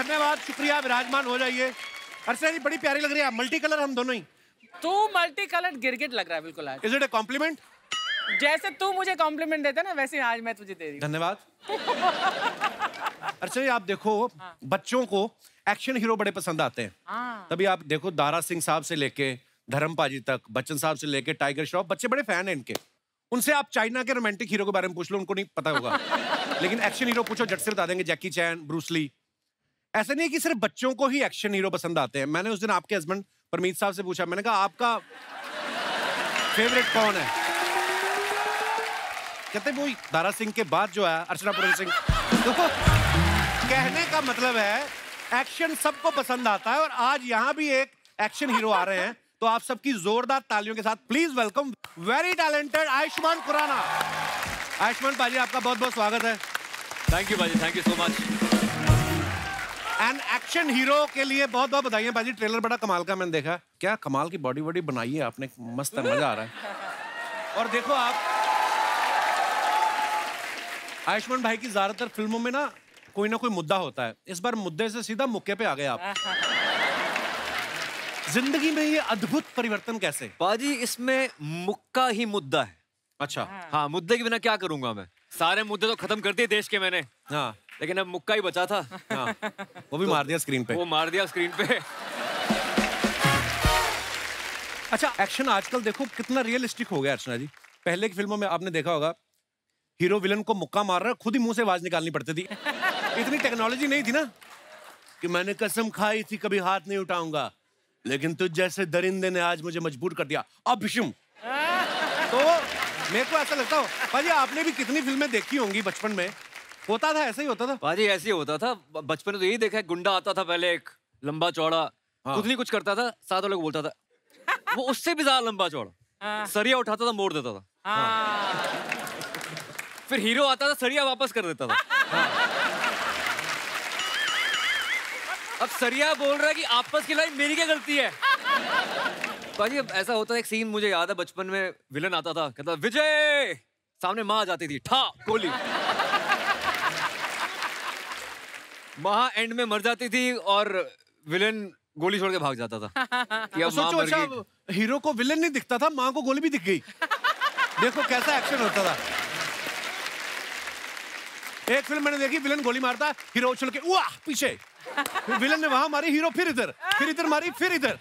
धन्यवाद, शुक्रिया, विराजमान हो जाइए। अर्चना जी बड़ी प्यारी लग रही है, मल्टी कलर हम दोनों ही। तू मल्टी कलर्ड गिरगिट लग रहा है बिल्कुल आज। Is it a compliment? जैसे तू मुझे कॉम्प्लीमेंट देता ना वैसे आज मैं तुझे दे रही हूँ। धन्यवाद। अर्चना जी आप देखो, बच्चों को एक्शन हीरो बड़े पसंद आते हैं। तभी आप देखो दारा सिंह साहब से लेके धर्म पाजी तक, बच्चन साहब से लेके टाइगर श्रॉफ, बच्चे बड़े फैन हैं इनके। उनसे आप चाइना के रोमांटिक हीरो के बारे में पूछ लो, उनको नहीं पता होगा। लेकिन एक्शन हीरो पूछो, झट से बता देंगे, जैकी चैन, ब्रूस ली। ऐसा नहीं है कि सिर्फ बच्चों को ही एक्शन हीरो पसंद आते हैं। मैंने उस दिन आपके हस्बैंड परमीत साहब से पूछा, मैंने कहा आपका फेवरेट कौन है? कहते वो दारा सिंह के बाद जो है अर्चना पूरन सिंह। तो कहने का मतलब है एक्शन सबको पसंद आता है, और आज यहाँ भी एक एक्शन हीरो आ रहे हैं, तो आप सबकी जोरदार तालियों के साथ please welcome very talented Ayushmann Khurrana. Ayushmann पाजी आपका बहुत बहुत स्वागत है। थैंक यू पाजी, thank you so much. And action hero के लिए बहुत बहुत बधाई। पाजी ट्रेलर बड़ा कमाल का मैंने देखा, क्या कमाल की बॉडी वॉडी बनाई है आपने, मस्त है, मजा आ रहा है। और देखो आप आयुष्मान भाई की ज्यादातर फिल्मों में ना कोई मुद्दा होता है, इस बार मुद्दे से सीधा मुक्के पे आ गए आप। जिंदगी में ये अद्भुत परिवर्तन कैसे? पाजी इसमें मुक्का ही मुद्दा है। अच्छा। हाँ, मुद्दे के बिना क्या करूंगा मैं? सारे मुद्दे तो खत्म कर दिए देश के मैंने। हाँ। लेकिन अब मुक्का ही बचा था। हाँ। वो भी मार दिया स्क्रीन पे। वो मार दिया स्क्रीन पे। अच्छा, एक्शन आजकल देखो कितना रियलिस्टिक हो गया अर्चना जी। पहले की फिल्मों में आपने देखा होगा, हीरो विलन को मुक्का मार रहा है, खुद ही मुंह से आवाज निकालनी पड़ती थी। इतनी टेक्नोलॉजी नहीं थी ना कि मैंने कसम खाई थी कभी हाथ नहीं उठाऊंगा, लेकिन तुझ जैसे दरिंदे ने आज मुझे मजबूर कर दिया। अब तो मेरे को ऐसा लगता हो पाजी, आपने भी कितनी फिल्में देखी होंगी बचपन में, होता था ऐसा ही होता था? पाजी ऐसे ही होता था बचपन में, तो यही देखा है, गुंडा आता था पहले, एक लंबा चौड़ा, खुद नहीं कुछ करता था, साथ वालों को बोलता था, वो उससे भी ज्यादा लंबा चौड़ा, सरिया उठाता था, मोड़ देता था। फिर हीरो आता था, सरिया वापस कर देता था। अब सरिया बोल रहा है कि आपस की लड़ाई मेरी क्या गलती है? पाजी अब ऐसा होता है, एक सीन मुझे याद है बचपन में, विलन आता था, कहता विजय, सामने माँ आ जाती थी, ठा गोली, माँ एंड में मर जाती थी और विलन गोली छोड़ के भाग जाता था। कि अब सोचो, अच्छा हीरो को विलन नहीं दिखता था, माँ को गोली भी दिख गई। देखो कैसा एक्शन होता था। एक फिल्म मैंने देखी, विलन गोली मारता, हीरो उछल के वाह पीछे, विलन ने वहां मारी, हीरो फिर इधर मारी, फिर इधर।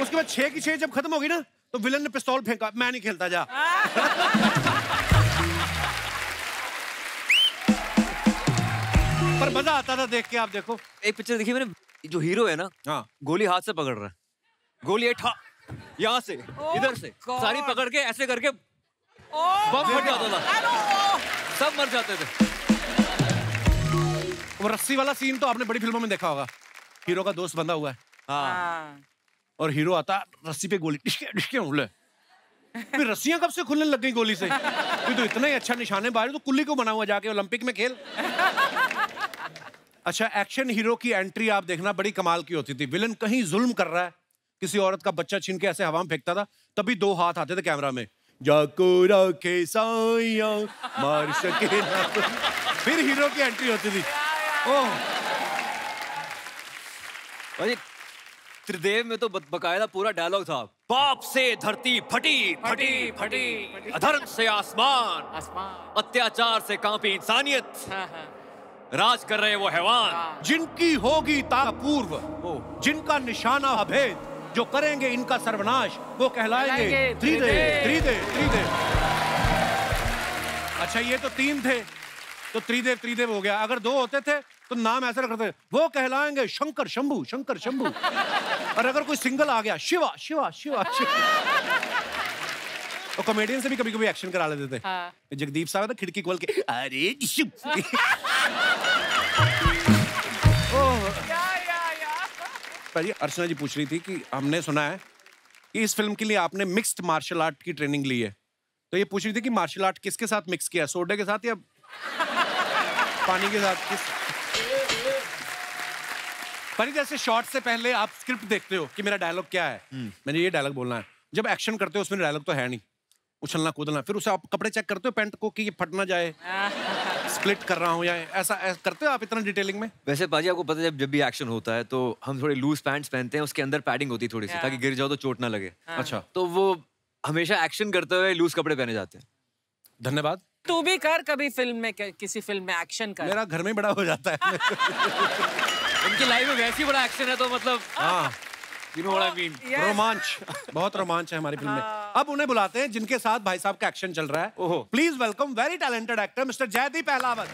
उसके बाद 6 की 6 जब खत्म हो गई ना, तो विलन ने पिस्तौल फेंका, मैं नहीं खेलता, जा। पर मजा आता था देख के। आप देखो, एक पिक्चर देखी मैंने, जो हीरो है ना, हाँ, गोली हाथ से पकड़ रहा है, गोली ठा यहाँ से इधर से सारी पकड़ के ऐसे करके बम फट जाता था, सब मर जाते थे। वो रस्सी वाला सीन तो आपने बड़ी फिल्मों में देखा होगा, हीरो का दोस्त बंधा हुआ है, हाँ, और हीरो आता, रस्सी पे गोली डिशके उड़े, फिर रस्सियां कब से खुलने लग गई गोली से? तो इतना ही अच्छा निशानेबाज तो कुल्ली को बना हुआ, जाके ओलंपिक में खेल। अच्छा, एक्शन हीरो की एंट्री आप देखना बड़ी कमाल की होती थी। विलन कहीं जुल्म कर रहा है, किसी औरत का बच्चा छीन के ऐसे हवा में फेंकता था, तभी 2 हाथ आते थे कैमरा में, जाको रखे साया मार सके ना, फिर हीरो की एंट्री होती थी। ओह भाई, त्रिदेव में तो बकायदा पूरा डायलॉग था, पाप से धरती फटी फटी फटी, अधर्म से आसमान, अत्याचार से कांपी इंसानियत, राज कर रहे वो हैवान, जिनकी होगी तापूर्व, जिनका निशाना अभेद, जो करेंगे इनका सर्वनाश, वो कहलाएंगे त्रिदेव। अच्छा, ये तो 3 थे, तो त्रिदेव हो गया। अगर 2 होते थे तो नाम ऐसा रखते थे, वो कहलाएंगे शंकर शंभू। और अगर कोई सिंगल आ गया, शिवा। और कॉमेडियन से भी कभी कभी एक्शन करा लेते थे। हाँ। जगदीप साहब था, खिड़की खोल के अरे अर्चना जी पूछ रही थी कि हमने सुना है कि इस फिल्म के लिए आपने मिक्स्ड मार्शल आर्ट की ट्रेनिंग ली है, तो ये पूछ रही थी कि मार्शल आर्ट किसके साथ मिक्स किया, सोडे के साथ या पानी के साथ? पर जैसे शॉट से पहले आप स्क्रिप्ट देखते हो कि मेरा डायलॉग क्या है, मैंने ये डायलॉग बोलना है। जब एक्शन करते हो उसमें डायलॉग तो है नहीं, उछलना कूदना, फिर उसे आप कपड़े चेक करते हो पैंट को कि ये फट ना जाए, स्प्लिट कर रहा हूँ या ऐसा करते हो आप इतना डिटेलिंग में? वैसे पाजी आपको पता है जब भी एक्शन होता है तो हम थोड़े लूज पैंट्स पहनते हैं, उसके अंदर पैडिंग होती है थोड़ी सी ताकि गिर जाओ तो चोट ना लगे। अच्छा, तो वो हमेशा एक्शन करते हुए लूज कपड़े पहने जाते हैं। धन्यवाद। तू भी कर कभी फिल्म में, किसी फिल्म में एक्शन कर। मेरा घर में बड़ा हो जाता है। उनकी लाइफ में वैसे ही बड़ा एक्शन है तो मतलब हाँ You know what I mean? रोमांच, बहुत रोमांच है हमारी फिल्म में। अब उन्हें बुलाते हैं जिनके साथ भाई साहब का एक्शन चल रहा है। ओहो, please welcome very talented actor mister Jaideep Ahlawat.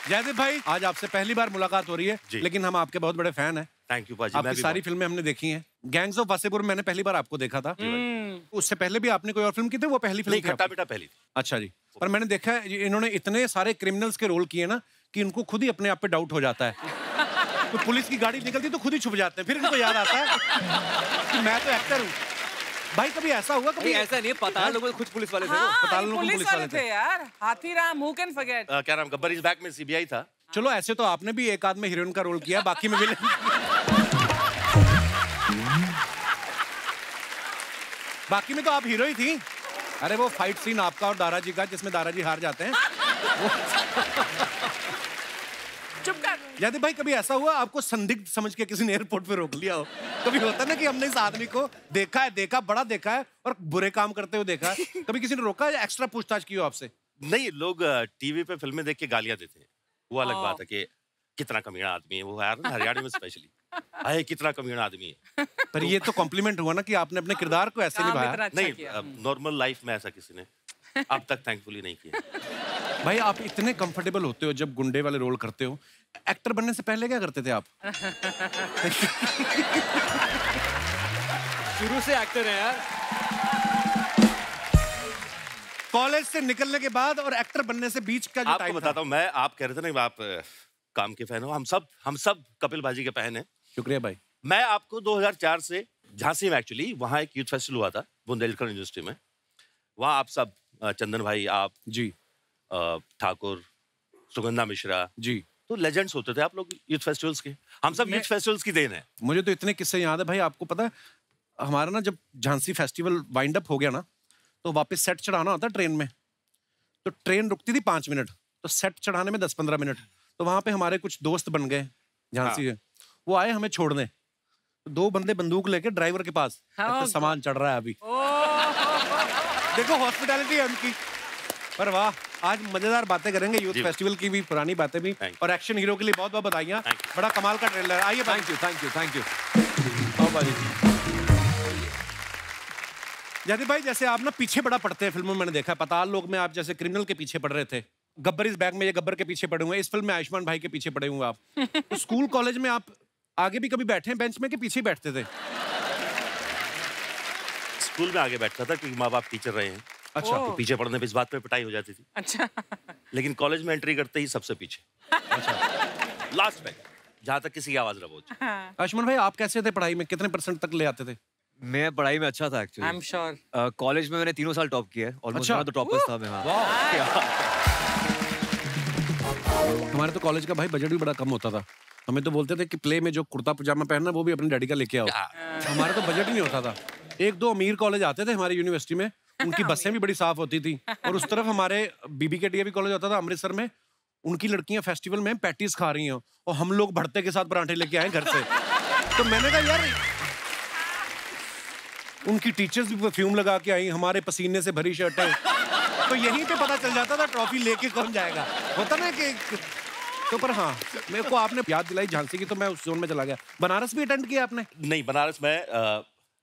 Jaideep भाई, आज आपसे पहली बार मुलाकात हो रही है, लेकिन हम आपके बहुत बड़े फैन हैं। थैंक यू पाजी। आपकी सारी फिल्में हमने देखी हैं। गैंग्स ऑफ वासेपुर मैंने पहली बार आपको देखा था। उससे पहले भी आपने कोई और फिल्म की थी? वो पहली फिल्म? खट्टा मीठा पहली। अच्छा जी। पर मैंने देखा है इन्होंने इतने सारे क्रिमिनल्स के रोल किए ना कि इनको खुद ही अपने आप पे डाउट हो जाता है। तो पुलिस की गाड़ी निकलती तो खुद ही छुप जाते हैं, फिर इनको याद आता है कि मैं तो एक्टर हूँ। भाई कभी ऐसा हुआ? कभी ऐसा नहीं है, पताल लोगों खुद पुलिस वाले थे। पताल लोगों पुलिस वाले थे यार। Hathiram, who can forget. क्या नाम, गब्बर इज बैक में सीबीआई था। चलो ऐसे तो आपने भी एक आध में हीरोइन का रोल किया, बाकी में विलेन। बाकी में तो आप हीरो ही थी। अरे वो फाइट सीन आपका और दारा जी का जिसमें दारा जी हार जाते हैं। चुप कर। जयदीप भाई कभी ऐसा हुआ आपको संदिग्ध समझ के किसी ने एयरपोर्ट पे रोक लिया हो? कभी होता ना कि हमने इस आदमी को देखा बड़ा देखा है और बुरे काम करते हुए देखा है, कभी किसी ने रोका या एक्स्ट्रा पूछताछ की हो आपसे? नहीं, लोग टीवी पे फिल्में देख के गालियां देते हैं, वो अलग बात है कि कितना कमीना आदमी है वो यार, हरियाणा में स्पेशली अरे कितना कमीना आदमी है। पर ये तो कॉम्प्लीमेंट हुआ ना कि आपने अपने किरदार को ऐसे निभाया। नहीं, नॉर्मल लाइफ में ऐसा किसी ने अब तक थैंकफुली नहीं किया। भाई आप इतने कंफर्टेबल होते हो जब गुंडे वाले रोल करते हो, एक्टर बनने से पहले क्या करते थे आप? शुरू से एक्टर है यार। कॉलेज से निकलने के बाद और एक्टर बनने से बीच का जो टाइम था। बताता हूँ मैं, आप कह रहे थे ना आप काम के फैन हो, हम सब कपिल बाजी के फैन हैं। शुक्रिया भाई। मैं आपको 2004 से झांसी में, एक्चुअली वहाँ एक यूथ फेस्टिवल हुआ था बुंदेलखंड यूनिवर्सिटी में, वहाँ आप सब, चंदन भाई, आप जी, ठाकुर, सुगंधा मिश्रा जी, तो लेजेंड्स होते थे आप लोग यूथ फेस्टिवल्स के। हम सब यूथ फेस्टिवल्स की देन है। मुझे तो इतने किस्से याद है भाई। आपको पता है हमारा ना जब झांसी फेस्टिवल वाइंड अप हो गया ना तो वापस सेट चढ़ाना होता ट्रेन में, तो ट्रेन रुकती थी 5 मिनट, तो सेट चढ़ाने में 10-15 मिनट। तो वहां पे हमारे कुछ दोस्त बन गए झांसी के, वो आए हमें छोड़ने, तो 2 बंदे बंदूक लेके ड्राइवर के पास, तो सामान चढ़ रहा है अभी। देखो हॉस्पिटैलिटी है उनकी। पर वाह, आज मजेदार बातें करेंगे यूथ फेस्टिवल की भी, पुरानी बातें भी, और एक्शन हीरो के लिए बहुत बहुत बधाइयां। बड़ा कमाल का ट्रेलर। आइए, थैंक यू। जयदीप भाई जैसे आप ना पीछे बड़ा पड़ते हैं फिल्मों में, मैंने देखा पताल लोग में आप जैसे क्रिमिनल के पीछे पड़ रहे थे, गब्बर इज बैक में ये गब्बर के पीछे पड़े हुए, इस फिल्म में आयुष्मान भाई के पीछे पड़े हुए आप। तो स्कूल कॉलेज में आप आगे भी कभी बैठे हैं बेंच में कि पीछे ही बैठते थे? स्कूल में आगे बैठता था क्योंकि माँ बाप टीचर रहे हैं। अच्छा, तो पीछे पढ़ने पे इस बात पे पिटाई हो जाती थी। अच्छा। लेकिन कॉलेज में एंट्री करते ही सबसे पीछे। अच्छा, लास्ट में जहाँ तक किसी की आवाज न पहुंचे। आयुष्मान भाई आप कैसे थे पढ़ाई में, कितने % तक ले आते थे? मैं पढ़ाई में अच्छा था actually. I am sure. College में मैंने 3 साल टॉप किया है, ऑलमोस्ट मैं तो टॉपर्स था मैं। हमारे तो कॉलेज का भाई बजट भी बड़ा कम होता था। हमें तो बोलते थे कि प्ले में जो कुर्ता पजामा पहनना वो भी अपने डैडी का लेके आओ। हमारा तो बजट ही नहीं होता था। 1-2 अमीर कॉलेज आते थे हमारी यूनिवर्सिटी में, उनकी बसें भी बड़ी साफ होती थी, और उस तरफ हमारे बीबी के डीएवी कॉलेज होता था अमृतसर में, उनकी लड़कियां फेस्टिवल में पैटीज खा रही हैं और हम लोग भरते के साथ पराठे लेके आए घर से। तो मैंने कहा यार, उनकी टीचर्स भी परफ्यूम लगा के आई, हमारे पसीने से भरी शर्टें। तो यहीं पे पता चल जाता था ट्रॉफी लेके कौन जाएगा, होता ना कि। तो पर हाँ, मेरे को आपने याद दिलाई झांसी की, तो मैं उस जोन में चला गया। बनारस भी अटेंड किया आपने? नहीं, बनारस में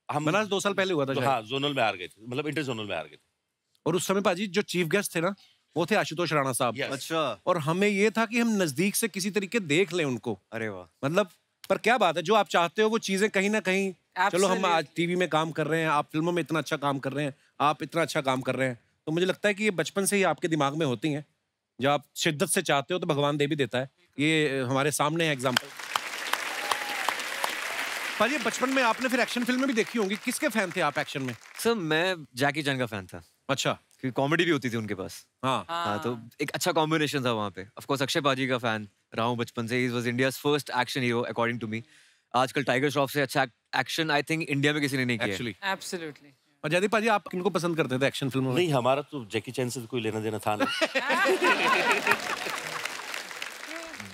हम बनारस 2 साल पहले हुआ था। हाँ, जोनल में हार गए थे, मतलब इंटर जोनल में हार गए थे। और उस समय पाजी जो चीफ गेस्ट थे ना वो थे आशुतोष राणा साहब। अच्छा। और हमें ये था कि हम नजदीक से किसी तरीके देख लें उनको। अरे वाह। मतलब पर क्या बात है, जो आप चाहते हो वो चीजें कहीं ना कहीं, चलो हम आज टीवी में काम कर रहे हैं, आप फिल्मों में इतना अच्छा काम कर रहे हैं, आप इतना अच्छा काम कर रहे हैं, तो मुझे लगता है कि ये बचपन से ही आपके दिमाग में होती हैं। जब आप शिद्दत से चाहते हो तो भगवान दे भी देता है। ये हमारे सामने है एग्जाम्पल। पर ये बचपन में आपने फिर एक्शन फिल्में भी देखी होंगी, किसके फैन थे आप एक्शन में? सर मैं जैकी चैन का फैन था। अच्छा। क्योंकि कॉमेडी भी होती थी उनके पास। हाँ, तो एक अच्छा कॉम्बिनेशन था वहाँ पे। ऑफ कोर्स अक्षय बाजी का फैन रहा हूँ बचपन से। He was India's first action hero according to me. आजकल टाइगर श्रॉफ से अच्छा एक्शन आई थिंक इंडिया में किसी ने नहीं किया। एब्सोल्युटली। और जयदीप पाजी आप किनको पसंद करते थे एक्शन फिल्मों में? नहीं, हमारा तो जैकी चैन से कोई लेना देना था नहीं।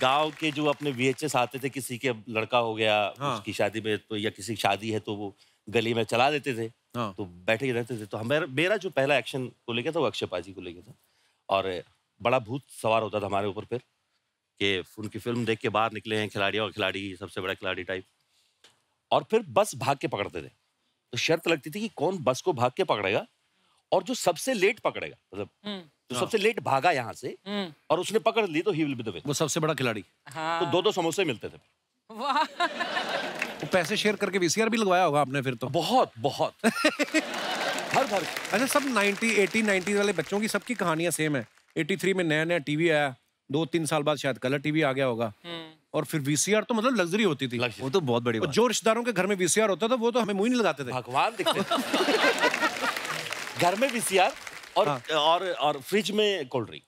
गांव के जो अपने VHS आते थे, किसी के लड़का हो गया, हाँ। उसकी शादी में तो, या किसी की शादी है तो वो गली में चला देते थे। हाँ। तो बैठे ही रहते थे। तो मेरा जो पहला एक्शन को लेके था वो अक्षय पाजी को लेके था, और बड़ा भूत सवार होता था हमारे ऊपर फिर कि उनकी फिल्म देख के बाहर निकले हैं खिलाड़ी, और खिलाड़ी सबसे बड़ा खिलाड़ी टाइप, और फिर बस भाग के पकड़ते थे। तो शर्त लगती थी कि कौन बस को भाग के पकड़ेगा, और जो सबसे लेट पकड़ेगा, मतलब जो सबसे लेट भागा यहाँ से और उसने पकड़ ली तो he will be the winner, वो सबसे बड़ा खिलाड़ी। हाँ। तो 2-2 समोसे मिलते थे। वाह। वो पैसे शेयर करके VCR भी लगवाया होगा आपने फिर तो। बहुत बहुत हर घर। अच्छा, सब 80 वाले बच्चों की सबकी कहानियां सेम है। 83 में नया नया टीवी आया, 2-3 साल बाद शायद कलर टीवी आ गया होगा, और फिर VCR तो मतलब लग्जरी होती थी। वो तो बहुत बड़ी बात। जो रिश्तेदारों के घर में VCR होता था वो तो हमें मुंह ही नहीं लगाते थे। भगवान दिखते थे। घर में VCR और हाँ। और फ्रिज में कोल्ड ड्रिंक।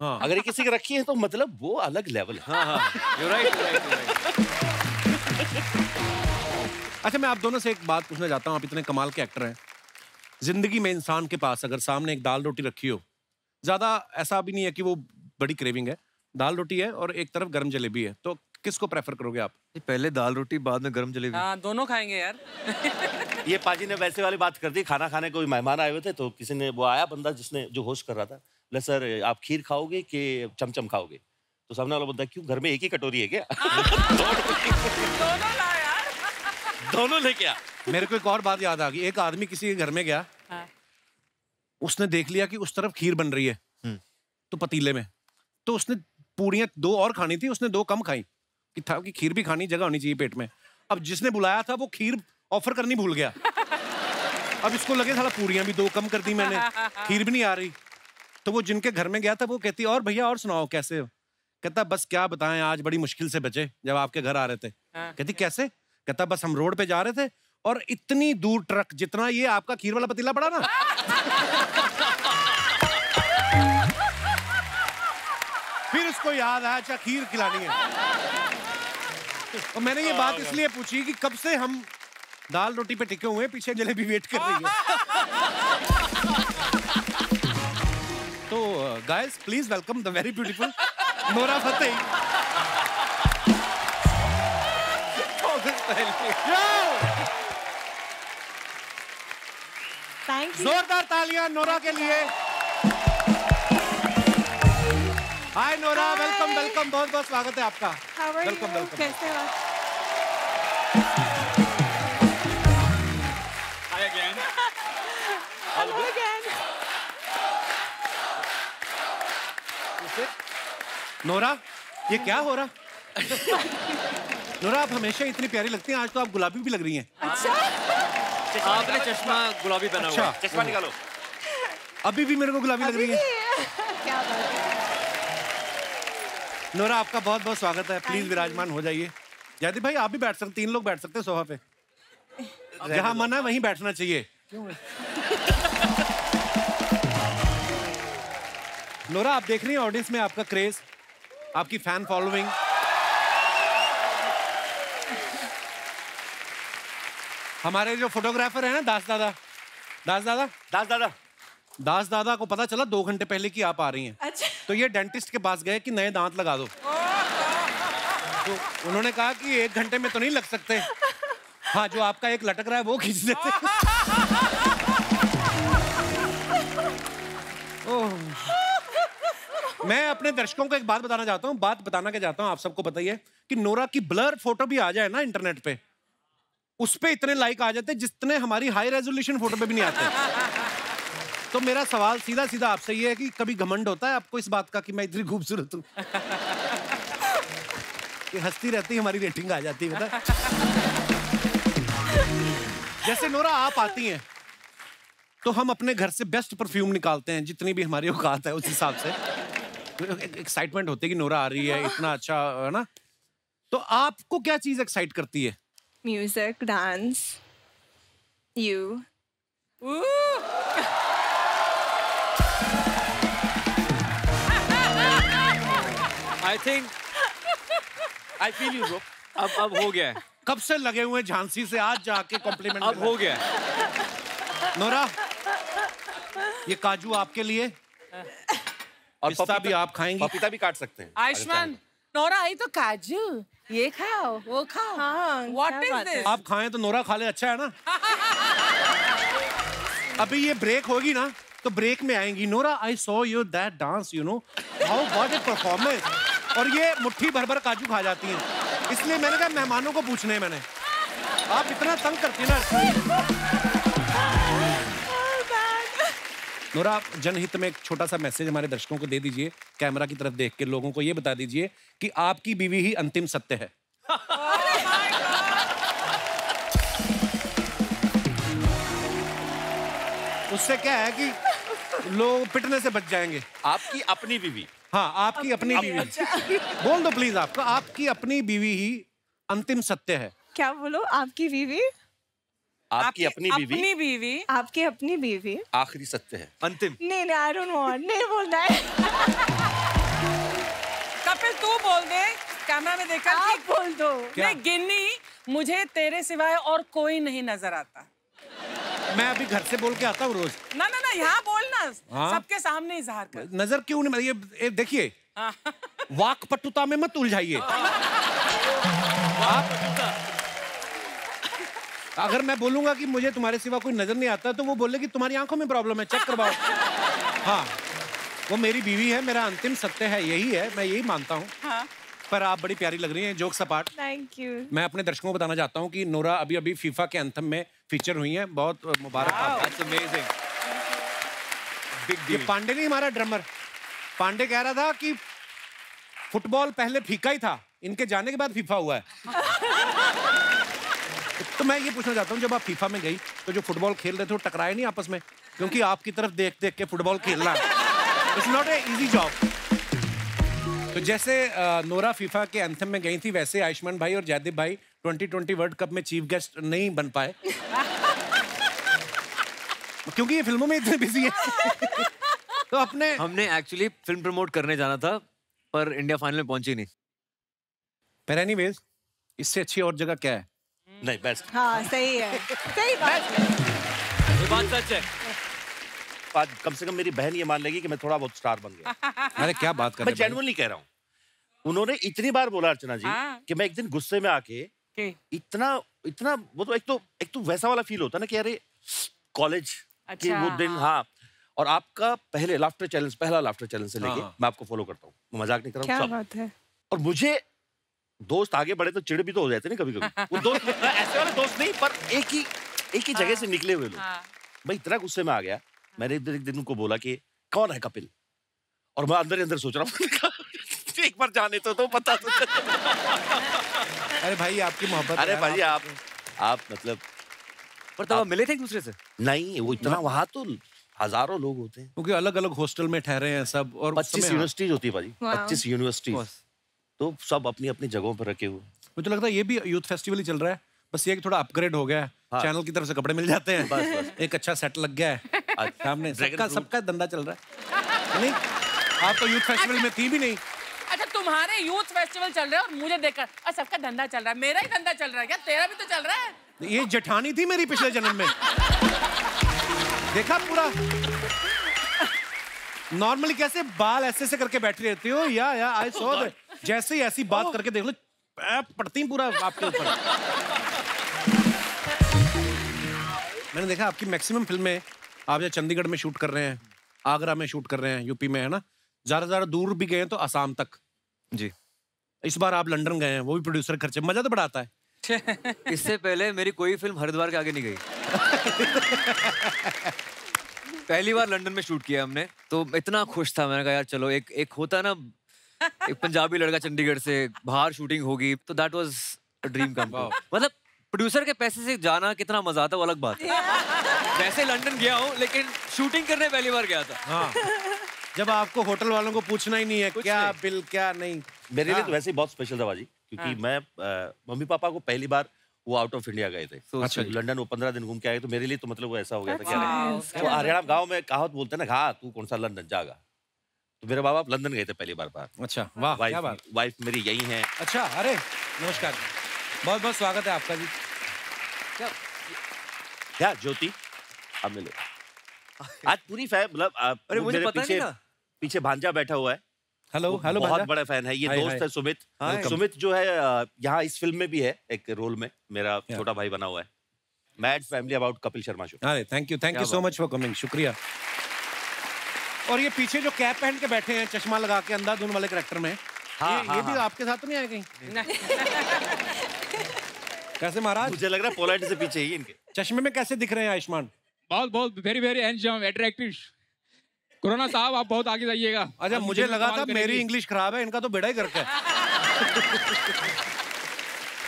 हाँ। अगर ये किसी की रखी है तो मतलब वो अलग लेवल है। हाँ हाँ, you're right. अच्छा, मैं आप दोनों से एक बात पूछना चाहता हूँ, आप इतने कमाल के एक्टर हैं। जिंदगी में इंसान के पास अगर सामने एक दाल रोटी रखी हो, ज्यादा ऐसा भी नहीं है कि वो बड़ी क्रेविंग है, दाल रोटी है और एक तरफ गरम जलेबी है, तो किसको प्रेफर करोगे आप? पहले दाल रोटी, बाद में गरम जलेबी। हाँ, दोनों खाएंगे यार। ये पाजी ने वैसे वाली बात कर दी। खाना खाने कोई मेहमान आए हुए थे, तो किसी ने, वो आया बंदा जिसने, जो होस्ट कर रहा था, ले सर आप खीर खाओगे कि चमचम खाओगे? तो सामने वाला बोलता है क्यों, घर में एक ही कटोरी है क्या? दोनों ला यार। दोनों लेके आ। मेरे को एक और बात याद आ गई। एक आदमी किसी के घर में गया, हाँ। उसने देख लिया कि उस तरफ खीर बन रही है तो पतीले में, तो उसने पूड़ियां 2 और खानी थी, उसने 2 कम खाई कि था कि खीर भी खानी, जगह होनी चाहिए पेट में। अब जिसने बुलाया था वो खीर ऑफर करनी भूल गया। अब इसको लगे साला पूड़ियां भी 2 कम कर दी मैंने, खीर भी नहीं आ रही। तो वो जिनके घर में गया था वो कहती, और भैया और सुनाओ कैसे हो? कहता बस क्या बताएं, आज बड़ी मुश्किल से बचे जब आपके घर आ रहे थे। कहती कैसे? कहता बस हम रोड पे जा रहे थे और इतनी दूर ट्रक जितना ये आपका खीर वाला पतीला पड़ा ना, फिर उसको याद आया अच्छा खीर खिलानी है। और मैंने ये बात इसलिए पूछी कि कब से हम दाल रोटी पे टिके हुए हैं, पीछे जलेबी वेट कर रही है। तो guys please welcome the very beautiful Nora Fatehi. Thank you. जोरदार तालियां नोरा के लिए। हाय नोरा, वेलकम वेलकम, बहुत बहुत स्वागत है आपका। Welcome welcome. कैसे हो? Hi again. Hello again. Nora, ये क्या हो रहा? नोरा, आप हमेशा इतनी प्यारी लगती हैं, आज तो आप गुलाबी भी लग रही हैं। अच्छा। आपने चश्मा गुलाबी पहना हुआ है। चश्मा निकालो। अभी भी मेरे को गुलाबी लग रही है। क्या बात है। नोरा, आपका बहुत बहुत स्वागत है, प्लीज विराजमान हो जाइए। जयदीप भाई आप भी बैठ सकते, 3 लोग बैठ सकते हैं सोफा पे, जहां मन है वहीं बैठना चाहिए। नोरा, आप देख रही हैं ऑडियंस में आपका क्रेज, आपकी फैन फॉलोइंग। हमारे जो फोटोग्राफर है ना दास दादा को पता चला 2 घंटे पहले कि आप आ रही हैं। अच्छा। तो ये डेंटिस्ट के पास गए कि नए दांत लगा दो। तो उन्होंने कहा कि 1 घंटे में तो नहीं लग सकते, हाँ जो आपका एक लटक रहा है वो खींच देते। मैं अपने दर्शकों को एक बात बताना चाहता हूँ, बात बताना क्या चाहता हूँ, आप सबको पता ही है कि नोरा की ब्लर फोटो भी आ जाए ना इंटरनेट पे, उस पे इतने लाइक आ जाते जितने हमारी हाई रेजोल्यूशन फोटो पे भी नहीं आते। तो मेरा सवाल सीधा सीधा आपसे ये है कि कभी घमंड होता है आपको इस बात का कि मैं इतनी खूबसूरत हूँ? कि हंसती रहती हमारी रेटिंग आ जाती है, पता? जैसे नोरा आप आती हैं तो हम अपने घर से बेस्ट परफ्यूम निकालते हैं, जितनी भी हमारी औकात है उस हिसाब से। एक्साइटमेंट होती है कि नोरा आ रही है, इतना अच्छा है ना। तो आपको क्या चीज एक्साइट करती है? Music, dance, you. I think I feel you, bro. अब हो गया है। कब से लगे हुए झांसी से आज जाके कॉम्प्लीमेंट। अब हो गया है। नोरा, ये काजू आपके लिए और पिस्ता भी आप खाएंगी। पपीता भी काट सकते हैं। आयुष्मान, नोरा आई तो काजू, ये खाओ, वो खाओ। हाँ, What क्या is बात है? this? आप खाएं तो नोरा खा ले, अच्छा है ना। अभी ये ब्रेक होगी ना तो ब्रेक में आएंगी। Nora, I saw you that dance, you know how what A performance. और ये मुट्ठी भर भर काजू खा जाती हैं, इसलिए मैंने कहा मेहमानों को पूछने हैं। मैंने आप इतना तंग करती ना। नोरा, आप जनहित में एक छोटा सा मैसेज हमारे दर्शकों को दे दीजिए, कैमरा की तरफ देख के लोगों को ये बता दीजिए कि आपकी बीवी ही अंतिम सत्य है। उससे क्या है कि लोग पिटने से बच जाएंगे। आपकी अपनी बीवी। हाँ, आपकी अपनी बीवी। बोल दो प्लीज, आपका आपकी अपनी बीवी ही अंतिम सत्य है। क्या बोलो? आपकी बीवी? आपकी अपनी बीवी। अपनी बीवी। आपकी अपनी बीवी आखिरी सत्य है। अंतिम। नहीं नहीं, आई डोंट वांट, नहीं बोलना है। कपिल तू बोल दे कैमरा में देखकर आप कि बोल दो। मैं गिन्नी, मुझे तेरे सिवाय और कोई नहीं नजर आता। मैं अभी घर से बोल के आता हूँ रोज। ना ना ना, यहाँ बोलना। हाँ? सबके सामने इजहार कर। नजर क्यों नहीं? ये देखिए, वाक पटुता में मत उलझाइए। आप अगर मैं बोलूंगा कि मुझे तुम्हारे सिवा कोई नजर नहीं आता तो वो बोलेगी तुम्हारी आंखों में प्रॉब्लम है, चेक करवाओ। हाँ, वो मेरी बीवी है, मेरा अंतिम सत्य है, यही है, मैं यही मानता हूँ। हाँ। पर आप बड़ी प्यारी लग रही हैं, जोक्स अपार्ट। Thank you. मैं अपने दर्शकों को बताना चाहता हूँ कि नोरा अभी अभी फीफा के एंथम में फीचर हुई हैं। बहुत मुबारक। That's amazing. Big ये deal. पांडे नहीं, हमारा ड्रमर पांडे कह रहा था कि फुटबॉल पहले फीका ही था, इनके जाने के बाद फीफा हुआ है। तो मैं ये पूछना चाहता हूँ, जब आप फीफा में गई तो जो फुटबॉल खेल रहे थे वो टकराए नहीं आपस में? क्योंकि आपकी तरफ देख देख के फुटबॉल खेलना it's not a easy job. तो जैसे नोरा फीफा के एंथम में गई थी, वैसे आयुष्मान भाई और जयदीप भाई 2020 वर्ल्ड कप में चीफ गेस्ट नहीं बन पाए क्योंकि ये फिल्मों में इतने बिजी है। तो अपने हमने एक्चुअली फिल्म प्रमोट करने जाना था पर इंडिया फाइनल में पहुंची नहीं। पर एनीवेज, इससे अच्छी और जगह क्या है? नहीं, बेस्ट। हाँ सही है, सही बात है। ये बात सच है। आज कम से कम मेरी बहन ये मान लेगी कि मैं थोड़ा बहुत स्टार बन गया। अरे क्या बात कर मैं रहे हैं भाई? जेन्युइनली कह रहा हूँ। उन्होंने इतनी बार बोला अर्चना जी हाँ। कि मैं एक दिन गुस्से में आके इतना इतना वो तो एक तो वैसा वाला फील होता है ना कि अरे कॉलेज के अच्छा, वो दिन। हाँ, और आपका पहला लाफ्टर चैलेंज से लेके हाँ। मैं आपको फॉलो करता हूँ, मैं मजाक नहीं कर रहा क्या हूँ। बात है? और मुझे दोस्त आगे बढ़े तो चिढ़ भी तो हो जाते ना कभी कभी। वो दोस्त ऐसे वाले दोस्त नहीं, पर एक ही जगह से निकले हुए लोग। मैं इतना गुस्से में आ गया, मैंने एक दिन उनको बोला कि कौन है कपिल, और मैं अंदर ही अंदर सोच रहा हूँ एक बार जाने तो पता तो। अरे भाई, आपकी मोहब्बत। अरे है, भाई आप मतलब पर तब आप मिले थे एक दूसरे से? नहीं, वो इतना वहां तो हजारों लोग होते हैं। क्योंकि अलग अलग हॉस्टल में ठहरे हैं सब, और 25 यूनिवर्सिटीज होती है भाजी, Wow. 25 यूनिवर्सिटीज, तो सब अपनी अपनी जगहों पर रखे हुए। मुझे लगता है ये भी यूथ फेस्टिवल ही चल रहा है, बस ये कि थोड़ा अपग्रेड हो गया है। हाँ। चैनल की तरफ से कपड़े मिल जाते हैं, बस। एक अच्छा सेट लग गया है सामने, Dragon fruit। सबका धंधा चल रहा है। नहीं, आप तो यूथ फेस्टिवल में थी भी नहीं। अच्छा, तुम्हारे यूथ फेस्टिवल चल रहे हैं और मुझे देखकर और सबका धंधा चल रहा है, मेरा ही धंधा चल रहा है क्या? तेरा भी तो चल रहा है। ये जेठानी थी मेरी पिछले जन्म में। देखा पूरा नॉर्मली कैसे बाल ऐसे से करके बैठी रहती हो, या आई सॉ दैट। जैसे ही ऐसी बात करके देख लो, पड़ती पूरा आपके ऊपर। मैंने देखा आपकी मैक्सिमम फिल्में आप या चंडीगढ़ में शूट कर रहे हैं, आगरा में शूट कर रहे हैं, यूपी में, है ना? ज्यादा दूर भी गए हैं तो असम तक। जी। इस बार आप लंदन गए हैं, वो भी प्रोड्यूसर खर्चे, मजा तो बड़ा आता है। इससे पहले मेरी कोई फिल्म हरिद्वार के आगे नहीं गई। पहली बार लंदन में शूट किया हमने, तो इतना खुश था। मैंने कहा यार चलो, एक होता है ना, एक पंजाबी लड़का चंडीगढ़ से बाहर शूटिंग होगी, तो that was a dream come true. मतलब प्रोड्यूसर के पैसे से जाना कितना मजा आता है वो अलग बात है। वैसे लंदन गया हूँ, लेकिन शूटिंग करने पहली बार गया था। हाँ, जब आपको होटल वालों को पूछना ही नहीं है क्या बिल क्या नहीं। मेरे लिए तो वैसे ही बहुत स्पेशल था बाजी, क्योंकि मैं मम्मी पापा को पहली बार वो आउट ऑफ इंडिया गए थे। अच्छा, लंदन वो 15 दिन घूम के आए, तो मेरे लिए तो मतलब वो ऐसा हो गया था कि तो हरियाणा गांव में कहावत बोलते हैं ना, हाँ तू कौन सा लंदन जागा। तो मेरे बाबा लंदन गए थे पहली बार। अच्छा, वाह, क्या बात। वाइफ मेरी यही है। अच्छा, अरे नमस्कार, बहुत बहुत स्वागत है आपका जी। क्या ज्योति? अब मिलो। आज पूरी मतलब अरे मुझे मेरे पता नहीं था। पीछे भांजा बैठा हुआ है। हेलो हेलो बहुत भांजा। बड़ा फैन है। ये हाय, दोस्त हाय। है सुमित। हाय। सुमित जो है यहाँ इस फिल्म में भी है एक रोल में, मेरा छोटा भाई बना हुआ है। Mad family about Kapil Sharma show. अरे thank you so much for coming, शुक्रिया। और ये पीछे जो कैप पहन के बैठे हैं, चश्मा लगा के, अंधाधुन वाले कैरेक्टर में, ये भी आपके साथ तो नहीं आए कहीं? कैसे महाराज? मुझे लग रहा है पोलैंड से पीछे ही इनके। चश्मे में कैसे दिख रहे हैं आयुष्मान? बहुत बहुत very very handsome attractive. Corona साहब आप बहुत आगे जाइएगा। अच्छा, मुझे लगा था मेरी इंग्लिश खराब है, इनका तो बेड़ा ही करके है।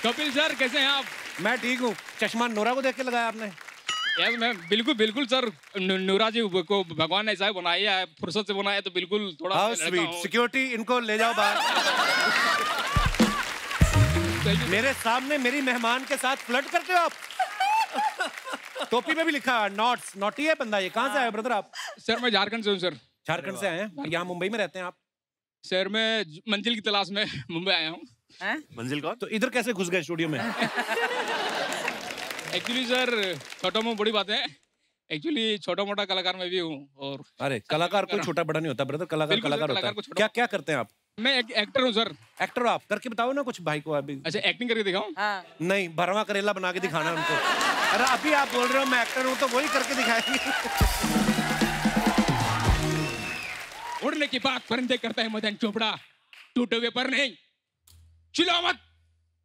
कपिल सर कैसे हैं आप? मैं ठीक हूँ। चश्मा नोरा को देख के लगाया आपने? यस मैं बिल्कुल बिल्कुल सर। नूरा जी को भगवान ने ऐसा बनाया है, फुर्सत से बनाया, तो बिल्कुल थोड़ा हाउ स्वीट। सिक्योरिटी, इनको ले जाओ बाहर। मेरे सामने मेरी मेहमान के साथ फ्लर्ट करते हो आप? टोपी में भी लिखा है नॉट्स, नॉटी है बंदा। ये कहाँ से आए ब्रदर आप? सर मैं झारखंड से हूँ सर। झारखंड से आए हैं? यहाँ मुंबई में रहते हैं आप? सर मैं मंजिल की तलाश में मुंबई आया हूँ। मंजिल कौन? तो इधर कैसे घुस गए स्टूडियो में? एक्चुअली सर छोटा मोटा बड़ी बात है। एक्चुअली छोटा मोटा कलाकार मैं भी हूँ। और अरे कलाकार कोई छोटा बड़ा नहीं होता ब्रदर, कलाकार बिल्कुल, कलाकार कलाकार होता को है। क्या क्या करते हैं आप? मैं एक एक्टर हूँ सर। एक्टर हो आप? करके बताओ ना कुछ भाई को अभी। अच्छा एक्टिंग करके दिखाऊं? नहीं, भरवा करेला बना के दिखाना उनको। अरे अभी आप बोल रहे हो मैं एक्टर हूँ, तो वही करके दिखाएंगे। उड़ने की बात परिंदे करता है मदन चोपड़ा, टूटे हुए पर नहीं। चिल्लाओ मत,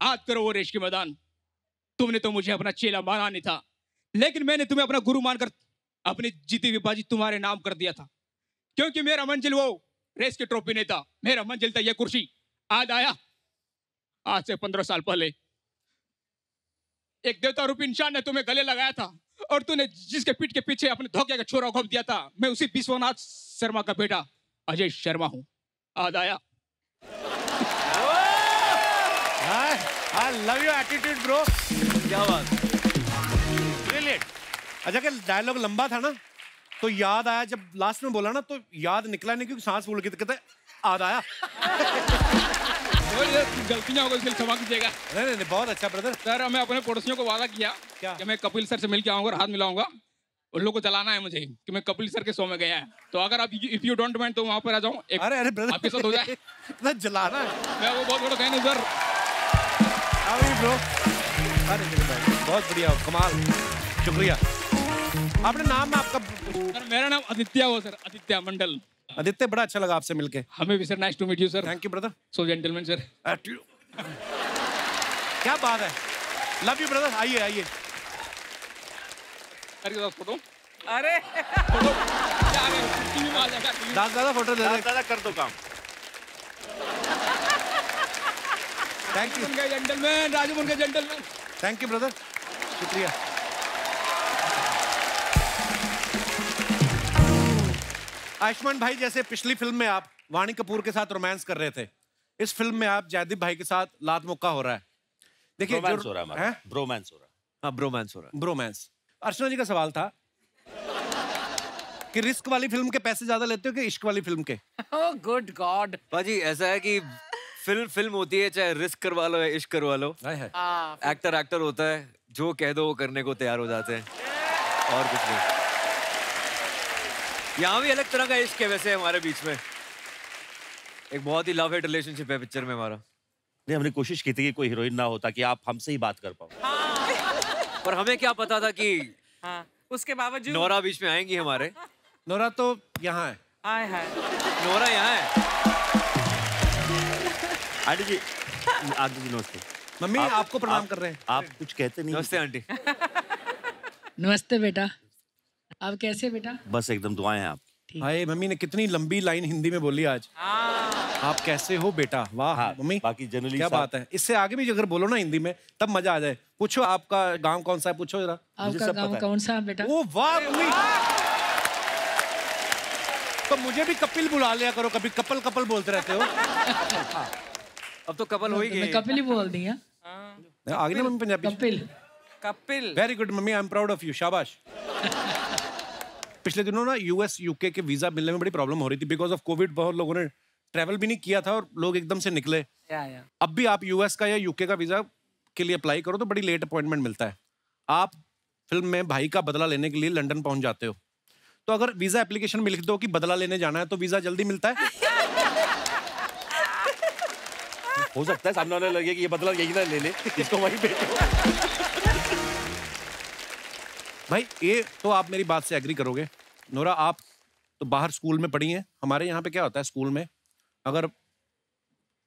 याद करो वो रेश के मैदान। तुमने तो मुझे अपना चेला माना नहीं था, लेकिन मैंने तुम्हें अपना गुरु मानकर अपनी जीती हुई बाजी तुम्हारे नाम कर दिया था। क्योंकि मेरा मंजिल वो रेस के ट्रॉफी नहीं था, मेरा मंजिल था ये कुर्सी। आज आया, आज से 15 साल पहले एक देवता रूपी इंसान ने तुम्हें गले लगाया था, और तूने जिसके पीठ के पीछे अपने धोखे का छोरा घोंप दिया था, मैं उसी विश्वनाथ शर्मा का बेटा अजय शर्मा हूँ। आज आया। I love your attitude bro। क्या बात। Brilliant। अच्छा कि डायलॉग लंबा था ना, तो याद आया जब लास्ट में बोला ना, तो याद निकला नहीं क्योंकि सांस फूल गई, तो कहते याद आया। गलतियां हो गई, इसलिए क्षमा कीजिएगा। नहीं, बहुत अच्छा ब्रदर। सर मैं अपने पड़ोसियों को वादा किया क्या? कि मैं कपिल सर से मिलके आऊंगा और हाथ मिलाऊंगा। उन लोगों को चलाना है मुझे कि मैं कपिल सर के शो में गया है, तो अगर आप इफ यू डोंट माइंड तो वहां पर आ जाऊं। अरे ब्रदर आपके साथ हो जाए। इतना जलाना है। मैं वो बहुत बड़ा फैन हूं सर। ब्रो, अरे बहुत बढ़िया, कमाल, शुक्रिया। आपने नाम आपका? सर मेरा नाम आदित्य हो सर, आदित्य मंडल। आदित्य, बड़ा अच्छा लगा आपसे मिलके। हमें भी sir, nice to meet you sir. Thank you brother. So gentleman sir. क्या बात है, लव यू ब्रदर। आइए आइए। सर के साथ फोटो। अरे फोटो क्या आ गया, टीवी में आ जाएगा। दादा फोटो दे दे। दादा कर दो काम। थैंक यू जेंटलमैन, राजू के जेंटलमैन। थैंक यू ब्रदर, शुक्रिया। आयुष्मान भाई, जैसे पिछली फिल्म में आप वाणी कपूर के साथ रोमांस कर रहे थे, इस फिल्म में आप जयदीप भाई के साथ लात मुक्का हो रहा है। देखिए ब्रोमांस हो रहा है हमारा। ब्रोमांस हो रहा है। हाँ ब्रोमांस हो रहा है। ब्रोमांस। अर्चना जी का सवाल था कि रिस्क वाली फिल्म के पैसे ज्यादा लेते हो कि इश्क वाली फिल्म के? Oh good God. बाजी ऐसा है कि फिल्म होती है, चाहे रिस्क करवा लो या इश्क करवा लो। एक्टर होता है, जो कह दो वो करने को तैयार हो जाते हैं, और कुछ नहीं। यहाँ भी अलग तरह का इश्क है वैसे हमारे बीच में। एक बहुत ही लव हेट रिलेशनशिप है पिक्चर में हमारा। नहीं, हमने कोशिश की थी कि कोई हीरोइन ना होता कि आप हमसे ही बात कर पाओ। पर हमें क्या पता था कि उसके बावजूद नोरा बीच में आएंगी हमारे। नोरा तो यहाँ है। आए है। नोरा यहाँ है। आंटी जी, आंटी जी नमस्ते। मम्मी आपको प्रणाम कर रहे हैं। आप कुछ कहते नहीं। नमस्ते आंटी। नमस्ते बेटा, आप कैसे बेटा? बस एकदम दुआएं हैं आप। हाय, मम्मी ने कितनी लंबी लाइन हिंदी में बोली आज। आप कैसे हो बेटा? वाह हाँ, मम्मी, बाकी जनरली क्या बात है। इससे आगे भी अगर बोलो ना हिंदी में, तब मजा आ जाए। पूछो आपका गांव कौन सा है, पूछो जरा। आपका गांव कौन सा है बेटा? ओ वाह मम्मी, तो मुझे भी कपिल बुला लिया करो, कभी कपल कपल बोलते रहते हो। अब तो कपल हो ही गए। मैं कपिल ही बोल दी। आगे ना mummy Punjabi. Kapil. Kapil. Very good mummy, I am proud of you, शाबाश। पिछले दिनों ना यूएस यूके के वीजा मिलने में बड़ी प्रॉब्लम हो रही थी बिकॉज ऑफ कोविड। बहुत लोगों ने ट्रैवल भी नहीं किया था और लोग एकदम से निकले। अब भी आप यूएस का या यूके का वीजा के लिए अप्लाई करो तो बड़ी लेट अपॉइंटमेंट मिलता है। आप फिल्म में भाई का बदला लेने के लिए लंदन पहुंच जाते हो, तो अगर वीजा एप्लीकेशन में लिख दो कि बदला लेने जाना है तो वीजा जल्दी मिलता है? हो सकता है सामने वाले लगे कि ये बदला यही ना ले ले, इसको वहीं भेजो। भाई ये तो आप मेरी बात से एग्री करोगे। नोरा, आप तो बाहर स्कूल में पढ़ी हैं। हमारे यहाँ पे क्या होता है स्कूल में, अगर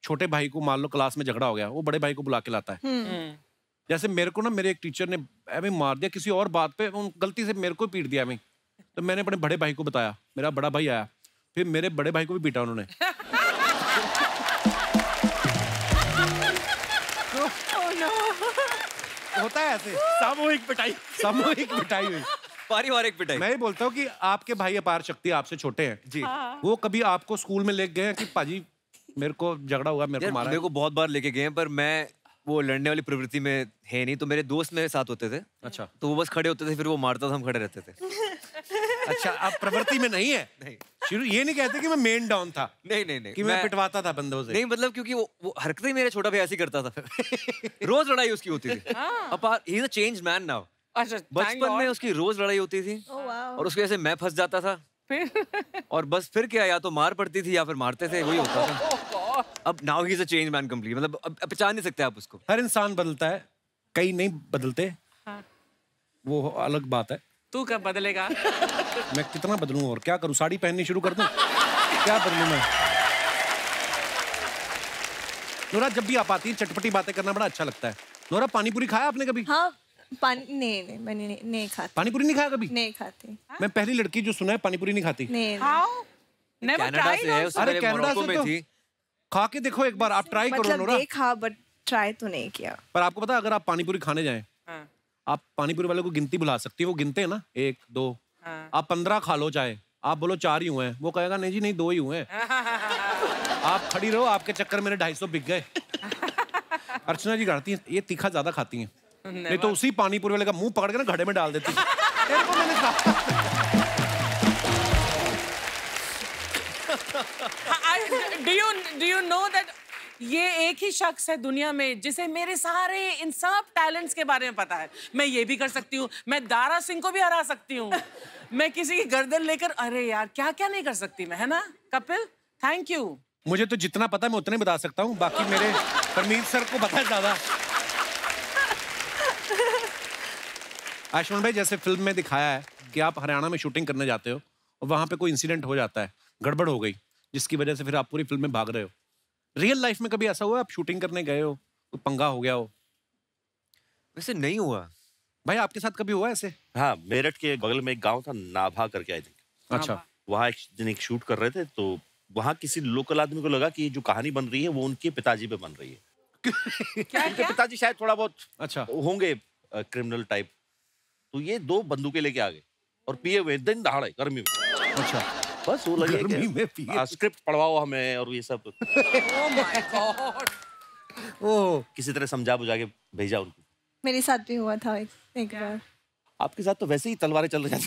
छोटे भाई को मान लो क्लास में झगड़ा हो गया, वो बड़े भाई को बुला के लाता है। जैसे मेरे को ना मेरे एक टीचर ने ऐਵੇਂ मार दिया किसी और बात पे, उन गलती से मेरे को पीट दिया मैं, तो मैंने अपने बड़े भाई को बताया, मेरा बड़ा भाई आया, फिर मेरे बड़े भाई को भी पीटा उन्होंने। होता है ऐसे सामूहिक पिटाई। सामूहिक पिटाई हुई, पारिवारिक पिटाई। मैं ये बोलता हूँ कि आपके भाई अपार शक्ति आपसे छोटे हैं जी। वो कभी आपको स्कूल में ले गए हैं कि पाजी मेरे को झगड़ा हुआ, मेरे को मारा? मेरे को बहुत बार लेके गए हैं, पर मैं वो लड़ने वाली प्रवृत्ति में है नहीं, तो मेरे दोस्त मेरे साथ होते थे। अच्छा, तो वो बस खड़े होते थे, फिर वो मारता था, हम खड़े रहते थे। अच्छा, आप प्रवृत्ति में नहीं है? नहीं। शुरू ये नहीं कहते कि मैं मेन डाउन था, नहीं कि मैं पिटवाता था बंदों से? नहीं, मतलब क्योंकि वो हरकतें ही मेरा छोटा भाई ऐसे ही करता था। रोज लड़ाई उसकी होती थी। अपार he is a changed man now. अच्छा, बचपन में उसकी रोज लड़ाई होती थी और उसके ऐसे मैं फंस जाता था, और बस फिर क्या, या तो मार पड़ती थी या फिर मारते थे, वही होता था। अब now he is a change man complete, मतलब अब पहचान नहीं सकते आप उसको। हर इंसान बदलता है, कई नहीं बदलते। वो अलग बात है। तू कब बदलेगा? मैं कितना बदलूं और क्या करूं? साड़ी पहननी शुरू कर दूं? क्या बदलूं मैं? नोरा, जब भी आप आती है चटपटी बातें करना बड़ा अच्छा लगता है। नोरा, पानी पूरी खाया आपने कभी? हाँ, पानी नहीं, मैंने नहीं खाती। पानी पूरी नहीं खाया कभी? नहीं खाती। मैं पहली लड़की जो सुना है पानी पूरी नहीं खाती। नहीं। कनाडा से है, उससे अरे पहले कनाडा मोरक्को से में तो थी। खा के देखो एक बार, आप ट्राई करो मतलब नोरा। देखा बट ट्राई तो नहीं किया। पर आपको पता है अगर आप पानी पूरी खाने जाएं, आप पानी पूरी वाले को गिनती बुला सकती है, वो गिनते हैं ना 1 2, आप 15 खा लो चाहे, आप बोलो 4 ही हुए हैं, वो कहेगा नहीं जी नहीं 2 ही हुए हैं। आप खड़ी रहो, आपके चक्कर मेरे 250 बिक गए। अर्चना जी गाती हैं ये तीखा ज्यादा खाती हैं, नहीं तो उसी पानी पूरी वाले का मुंह पकड़ के ना घड़े में डाल देती। तेरे को मैंने कहा। Do you know that ये एक ही शख्स है दुनिया में जिसे मेरे सारे इन सब टैलेंट्स के बारे में पता है। मैं ये भी कर सकती हूँ, मैं दारा सिंह को भी हरा सकती हूँ, मैं किसी की गर्दन लेकर, अरे यार क्या क्या नहीं कर सकती मैं, है ना कपिल? Thank you. मुझे तो जितना पता है मैं उतने बता सकता हूँ, बाकी मेरे परमीत सर को पता है ज्यादा। आयुष्मान भाई, जैसे फिल्म में दिखाया है कि आप हरियाणा में शूटिंग करने जाते हो और वहां पे कोई इंसिडेंट हो जाता है, गड़बड़ हो गई, जिसकी वजह से फिर आप पूरी फिल्म में भाग रहे हो। रियल लाइफ में कभी ऐसा हुआ आप शूटिंग करने गए हो, कोई पंगा हो गया हो? वैसे नहीं हुआ भाई, आपके साथ कभी हुआ ऐसे? हाँ, मेरठ के बगल में एक गांव था नाभा करके, आई थिंक। अच्छा। वहाँ एक दिन एक शूट कर रहे थे, तो वहाँ किसी लोकल आदमी को लगा कि जो कहानी बन रही है वो उनके पिताजी पे बन रही है। क्या उनके पिताजी शायद थोड़ा बहुत अच्छा होंगे क्रिमिनल टाइप, तो ये 2 बंदूकें लेके आ गए और पिए हुए दिन दहाड़े गर्मी में। अच्छा, बस वो लगे गर्मी में पिए। स्क्रिप्ट पढ़वाओ हमें और ये सब। Oh my God। ओह, किसी तरह समझा बुझा के भेजा उनको। मेरे साथ भी हुआ था एक बार। आपके साथ तो वैसे ही तलवारें चल रही जाती।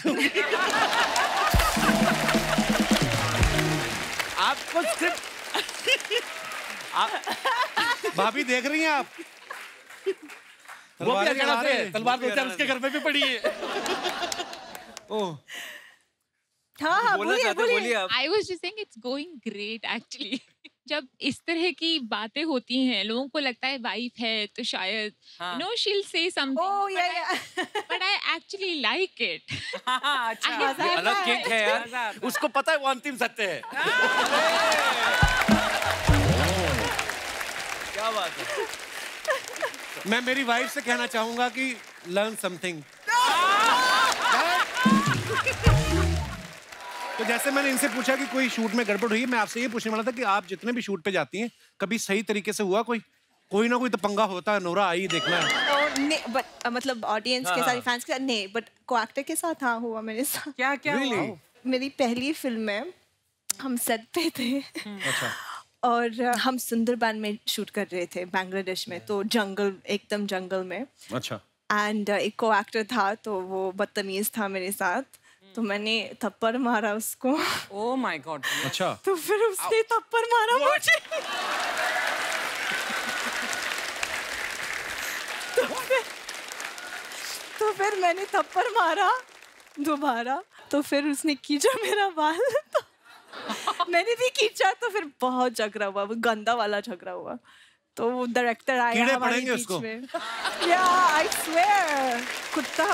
आपको स्क्रिप्ट भाभी देख रही हैं आप? वो भी अकेला से तलवार दो चार उसके घर में भी पड़ी है। ओह, हाँ, बोलना चाहते हो, बोलिए आप। I was just saying it's going great actually. जब इस तरह की बातें होती हैं, लोगों को लगता है वाइफ है तो शायद no she'll say something. Oh yeah. But I actually like it. अच्छा, ये अलग किंग है यार। उसको पता है वो अंतिम सत्य है। क्या बात है। मैं मेरी वाइफ से कहना चाहूंगा कि लर्न समथिंग। तो जैसे मैंने इनसे पूछा कि कोई शूट में गड़बड़ हुई, मैं आपसे ये पूछने वाला था कि आप जितने भी शूट पे जाती हैं कभी सही तरीके से हुआ कोई ना कोई तो पंगा होता है? नोरा आई देखना है। नहीं, बट मतलब ऑडियंस के साथ, फैंस के साथ नहीं, बट को एक्टर के साथ हाँ हुआ मेरे साथ। क्या क्या हुआ? मेरी पहली फिल्म में हम सेट पे थे। अच्छा। और हम सुंदरबन में शूट कर रहे थे बांग्लादेश में, तो जंगल, एकदम जंगल में। अच्छा। एंड एक को एक्टर था तो वो बदतमीज था मेरे साथ, तो मैंने थप्पड़ मारा उसको। Oh my God। अच्छा। तो फिर उसने थप्पड़ मारा मुझे। तो फिर मैंने थप्पड़ मारा दोबारा, तो फिर उसने खींचा मेरा बाल, तो मैंने भी खींचा, तो फिर बहुत झगड़ा हुआ, वो गंदा वाला झगड़ा हुआ। तो वो डायरेक्टर आया हमारे बीच में। या आई स्वेयर, कुत्ता।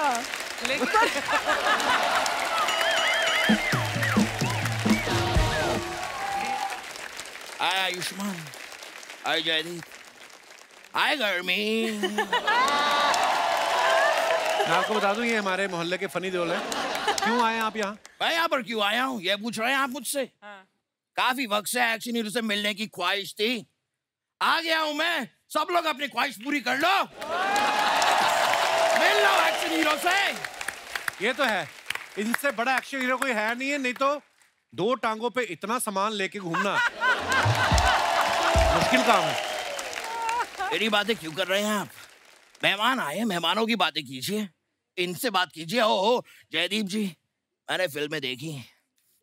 हाय आयुष्मान, हाय जयदीप, हाय गर्मी। मैं आपको बता दूं ये हमारे मोहल्ले के फनी देओल है। क्यों आए आप यहाँ? मैं यहाँ पर क्यों आया हूँ ये पूछ रहे हैं आप मुझसे? काफी वक्त से एक्शन हीरो से मिलने की ख्वाहिश थी, आ गया हूँ मैं। सब लोग अपनी ख्वाहिश पूरी कर लो, मिल लो एक्शन हीरो से। ये तो है, इनसे बड़ा एक्शन हीरो कोई है नहीं है, नहीं तो 2 टांगों पे इतना सामान लेके घूमना मुश्किल काम है। मेरी बातें क्यों कर रहे हैं आप? मेहमान आए, मेहमानों की बातें कीजिए, इनसे बात कीजिए। ओ जयदीप जी, मैंने फिल्में देखी,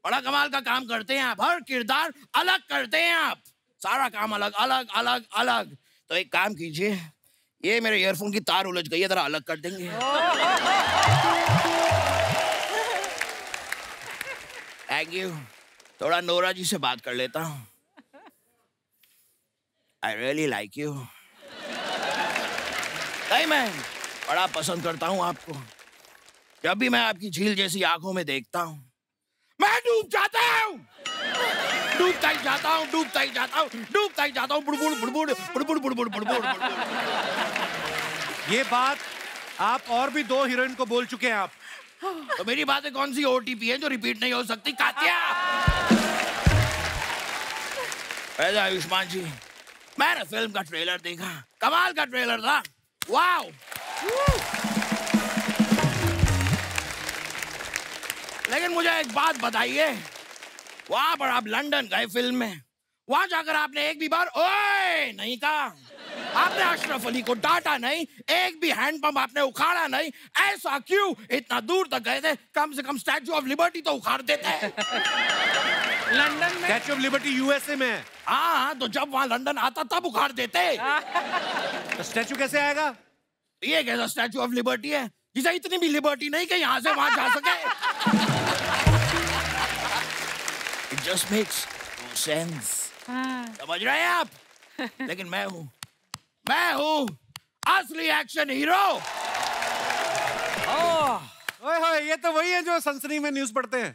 बड़ा कमाल का काम करते हैं आप, हर किरदार अलग करते हैं आप, सारा काम अलग अलग अलग अलग। तो एक काम कीजिए, ये मेरे ईयरफोन की तार उलझ गई है, जरा अलग कर देंगे? Thank you. थोड़ा नोरा जी से बात कर लेता हूँ। I really like you. नहीं, मैं बड़ा पसंद करता हूँ आपको। जब भी मैं आपकी झील जैसी आंखों में देखता हूँ, मैं डूब जाता हूँ, डूबता ही जाता हूँ, डूबता ही जाता हूँ, डूबता ही जाता हूँ। बुड़बुड़ बुड़बुड़ बुड़बुड़ बुड़बुड़ बुड़बुड़। ये बात आप और भी 2 हीरोइन को बोल चुके हैं आप। तो मेरी बातें कौन सी ओटीपी है जो रिपीट नहीं हो सकती? कात्या। वैसे आयुष्मान जी, मैंने फिल्म का ट्रेलर देखा, कमाल का ट्रेलर था, वाओ। लेकिन मुझे एक बात बताइए, वहां पर आप लंदन गए फिल्म में, वहां जाकर आपने एक भी बार ओए नहीं कहा, आपने अशरफ अली को डांटा नहीं, एक भी हैंडपंप आपने उखाड़ा नहीं। ऐसा क्यों? इतना दूर तक गए थे, कम से कम स्टैचू ऑफ लिबर्टी तो उखाड़ देते हैं। लंदन में स्टैचू ऑफ लिबर्टी यूएसए में है। हाँ, तो जब वहां लंदन आता तब उखाड़ देते। तो स्टैचू कैसे आएगा? ये कैसा स्टैचू ऑफ लिबर्टी है जिसे इतनी भी लिबर्टी नहीं कि यहाँ से वहां जा सके? It just makes no sense। समझ रहे हैं आप? लेकिन मैं हूँ असली एक्शन हीरो। ओए होए, ये तो वही है जो सनसनी में न्यूज़ पढ़ते हैं।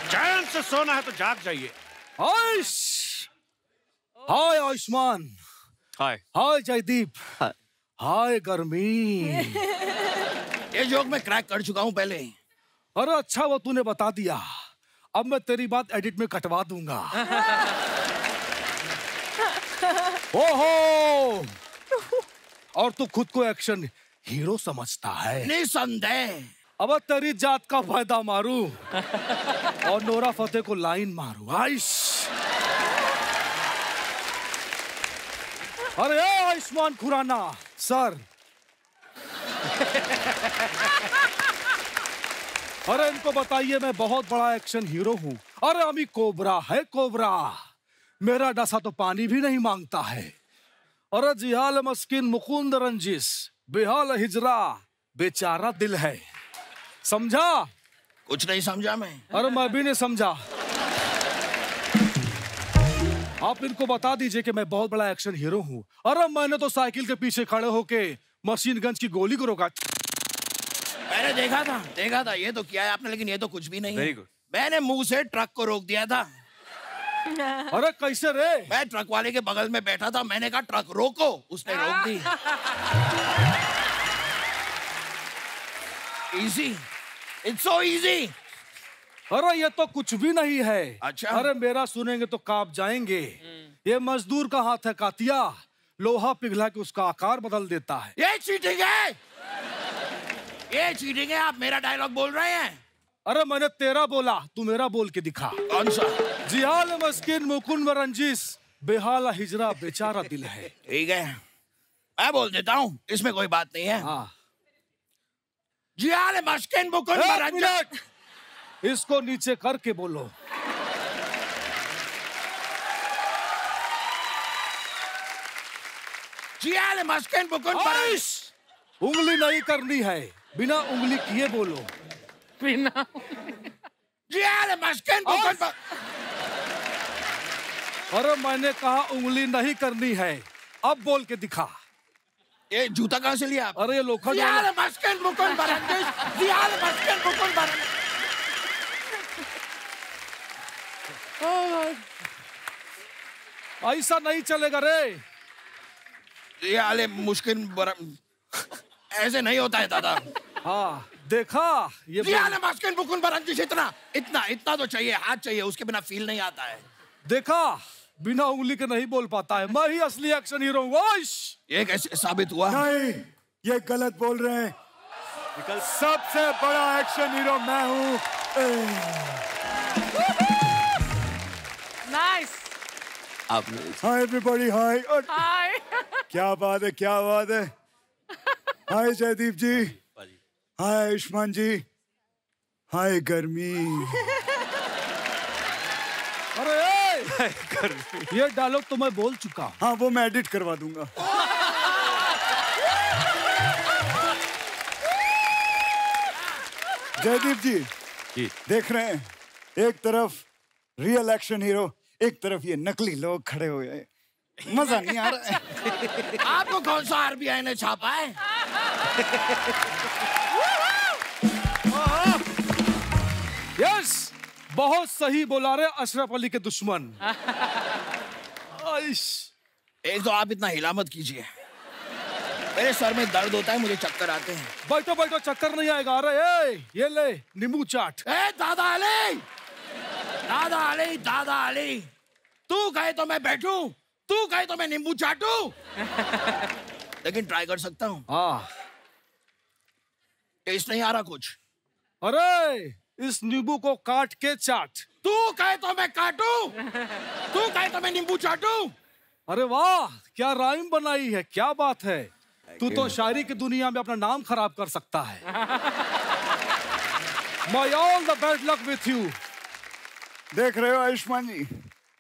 चैन से सोना है तो जाग जाइए। हाय आयुष्मान, हाय जयदीप, हाय गर्मी। ये जोक मैं क्रैक कर चुका हूँ पहले। अरे अच्छा वो तूने बता दिया, अब मैं तेरी बात एडिट में कटवा दूंगा। ओहो, और तू खुद को एक्शन हीरो समझता है? निसंदेह। अब तेरी जात का फायदा मारूं और नोरा फतेह को लाइन मारूं। आइश, अरे आयुष्मान खुराना सर। अरे इनको बताइए मैं बहुत बड़ा एक्शन हीरो हूँ। अरे अमी कोबरा है, कोबरा। मेरा डसा तो पानी भी नहीं मांगता है। अरे जिहाल मस्किन मुकुंद रंजिश, बेहाल हिजरा बेचारा दिल है। समझा? कुछ नहीं समझा मैं। अरे मैं भी नहीं समझा। आप इनको बता दीजिए कि मैं बहुत बड़ा एक्शन हीरो हूँ। अरे मैंने तो साइकिल के पीछे खड़े होके मशीन गन्स की गोली को रोका। मैंने देखा था, ये तो किया है आपने, लेकिन ये तो कुछ भी नहीं है। मैंने मुंह से ट्रक को रोक दिया था। अरे कैसे रे? मैं ट्रक वाले के बगल में बैठा था, मैंने कहा ट्रक रोको, उसने रोक दी। Easy, it's so easy. अरे ये तो कुछ भी नहीं है। अच्छा? अरे मेरा सुनेंगे तो कांप जाएंगे। ये मजदूर का हाथ है कातिया, लोहा पिघला के उसका आकार बदल देता है। ये चीटिंग है, ये चीटिंग है। आप मेरा डायलॉग बोल रहे हैं। अरे मैंने तेरा बोला, तू मेरा बोल के दिखा। कौन सा? जिहाल मस्किन मुकुंद रंजिश, बेहाला हिजरा बेचारा दिल है। ठीक है, मैं बोल देता हूँ, इसमें कोई बात नहीं है। हाँ। जिहाल मस्किन मुकुंद रंजिश। इसको नीचे करके बोलो। जिहाल मस्किन मुकुंद रंजिश। उंगली नहीं करनी है, बिना उंगली किए बोलो। बिना अरे मैंने कहा उंगली नहीं करनी है, अब बोल के दिखा। ये जूता कहाँ से लिया? अरे ये लोखंड ऐसा नहीं चलेगा रे। ये मुश्किल ऐसे नहीं होता है दादा। हाँ देखा ये इतना इतना इतना तो चाहिए, हाथ चाहिए, उसके बिना फील नहीं आता है। देखा बिना उंगली के नहीं बोल पाता है। मैं ही असली एक्शन हीरो हूँ। ये कैसे साबित हुआ? नहीं, ये गलत बोल रहे हैं। सबसे बड़ा एक्शन हीरो मैं हूँ। नाइस। हाय एवरीबॉडी, हाय। हाय। क्या बात है, क्या बात है। हाय जयदीप जी, हाय आयुष्मान जी, हाय गर्मी। अरे ये डायलॉग तो मैं बोल चुका। हाँ वो मैं एडिट करवा दूंगा। जयदीप जी देख रहे हैं, एक तरफ रियल एक्शन हीरो, एक तरफ ये नकली लोग खड़े हुए हैं। मजा नहीं आ रहा है। आपको कौन सा आरबीआई ने छापा है? यस, बहुत सही बोला रे अशरफ अली के दुश्मन। एक तो आप इतना हिला मत कीजिए, मेरे सर में दर्द होता है, मुझे चक्कर आते हैं। बैठो बैठो, चक्कर नहीं आएगा। अरे ये ले नींबू चाट। दादा अली, दादा अली, दादा अली, तू कहे तो मैं बैठूं, तू कहे तो मैं नींबू चाटूं। लेकिन ट्राई कर सकता हूँ। हाँ, टेस्ट नहीं आ रहा कुछ। अरे इस नींबू को काट के चाट। तू कहे तो मैं काटूं, तू कहे तो मैं नींबू चाटूं। अरे वाह, क्या राइम बनाई है, क्या बात है। तू तो शायरी की दुनिया में अपना नाम खराब कर सकता है। My all the bad luck with you। देख रहे हो आयुष्मान जी,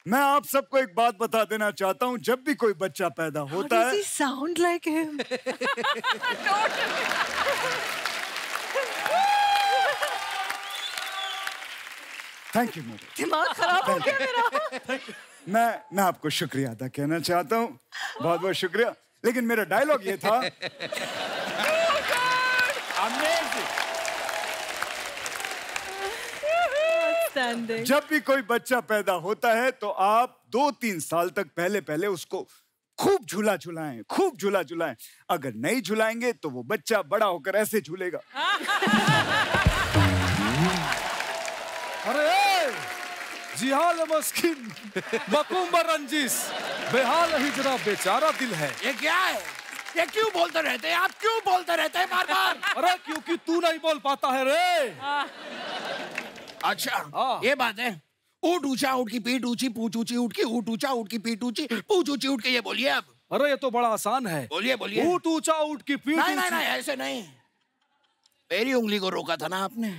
मैं आप सबको एक बात बता देना चाहता हूँ। जब भी कोई बच्चा पैदा होता है, sound like him. Thank you. दिमाग खराब हो गया मेरा। मैं आपको शुक्रिया अदा कहना चाहता हूँ, बहुत बहुत शुक्रिया। लेकिन मेरा डायलॉग ये था। जब भी कोई बच्चा पैदा होता है तो आप 2-3 साल तक पहले उसको खूब झूला झुलाएं, खूब झूला झुलाएं। अगर नहीं झुलाएंगे तो वो बच्चा बड़ा होकर ऐसे झूलेगा। अरे जिहाल मस्किन मकुम्बर रंजिस, बेहाल हिजरा बेचारा दिल है। ये क्या है? ये क्यों बोलते रहते हैं आप, क्यों बोलते रहते हैं बार बार? अरे क्योंकि तू नहीं बोल पाता है रे। अच्छा ये बात है। ऊँट ऊंचा, ऊँट की पीठ ऊंची, पूंछ ऊंची ऊँट की, ऊँट ऊंचा, ऊँट की पीठ ऊंची, पूंछ ऊंची ऊँट की। ये बोलिए अब। अरे ये तो बड़ा आसान है। बोलिए बोलिए। ऊँट ऊंचा, ऊँट की पीठ नहीं नहीं नहीं, ऐसे नहीं। मेरी उंगली को रोका था ना आपने।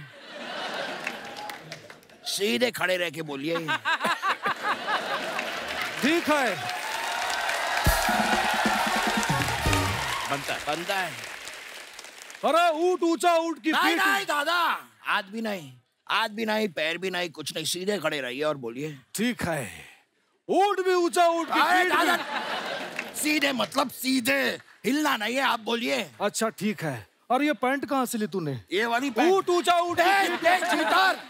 सीधे खड़े रह के बोलिए। ठीक है, बनता है। अरे ऊँट ऊंचा, ऊँट की नहीं पीठ। नहीं दादा, हाथ भी नहीं, हाथ भी नहीं, पैर भी नहीं, कुछ नहीं, सीधे खड़े रहिए और बोलिए। ठीक है, ऊँट भी ऊंचा, ऊँट की पीठ दादा, भी। सीधे मतलब सीधे, हिलना नहीं है, आप बोलिए। अच्छा ठीक है। और ये पैंट कहाँ से ली तूने? ये वाली पैंट। ऊँट ऊंचा, ऊँट की पीठ।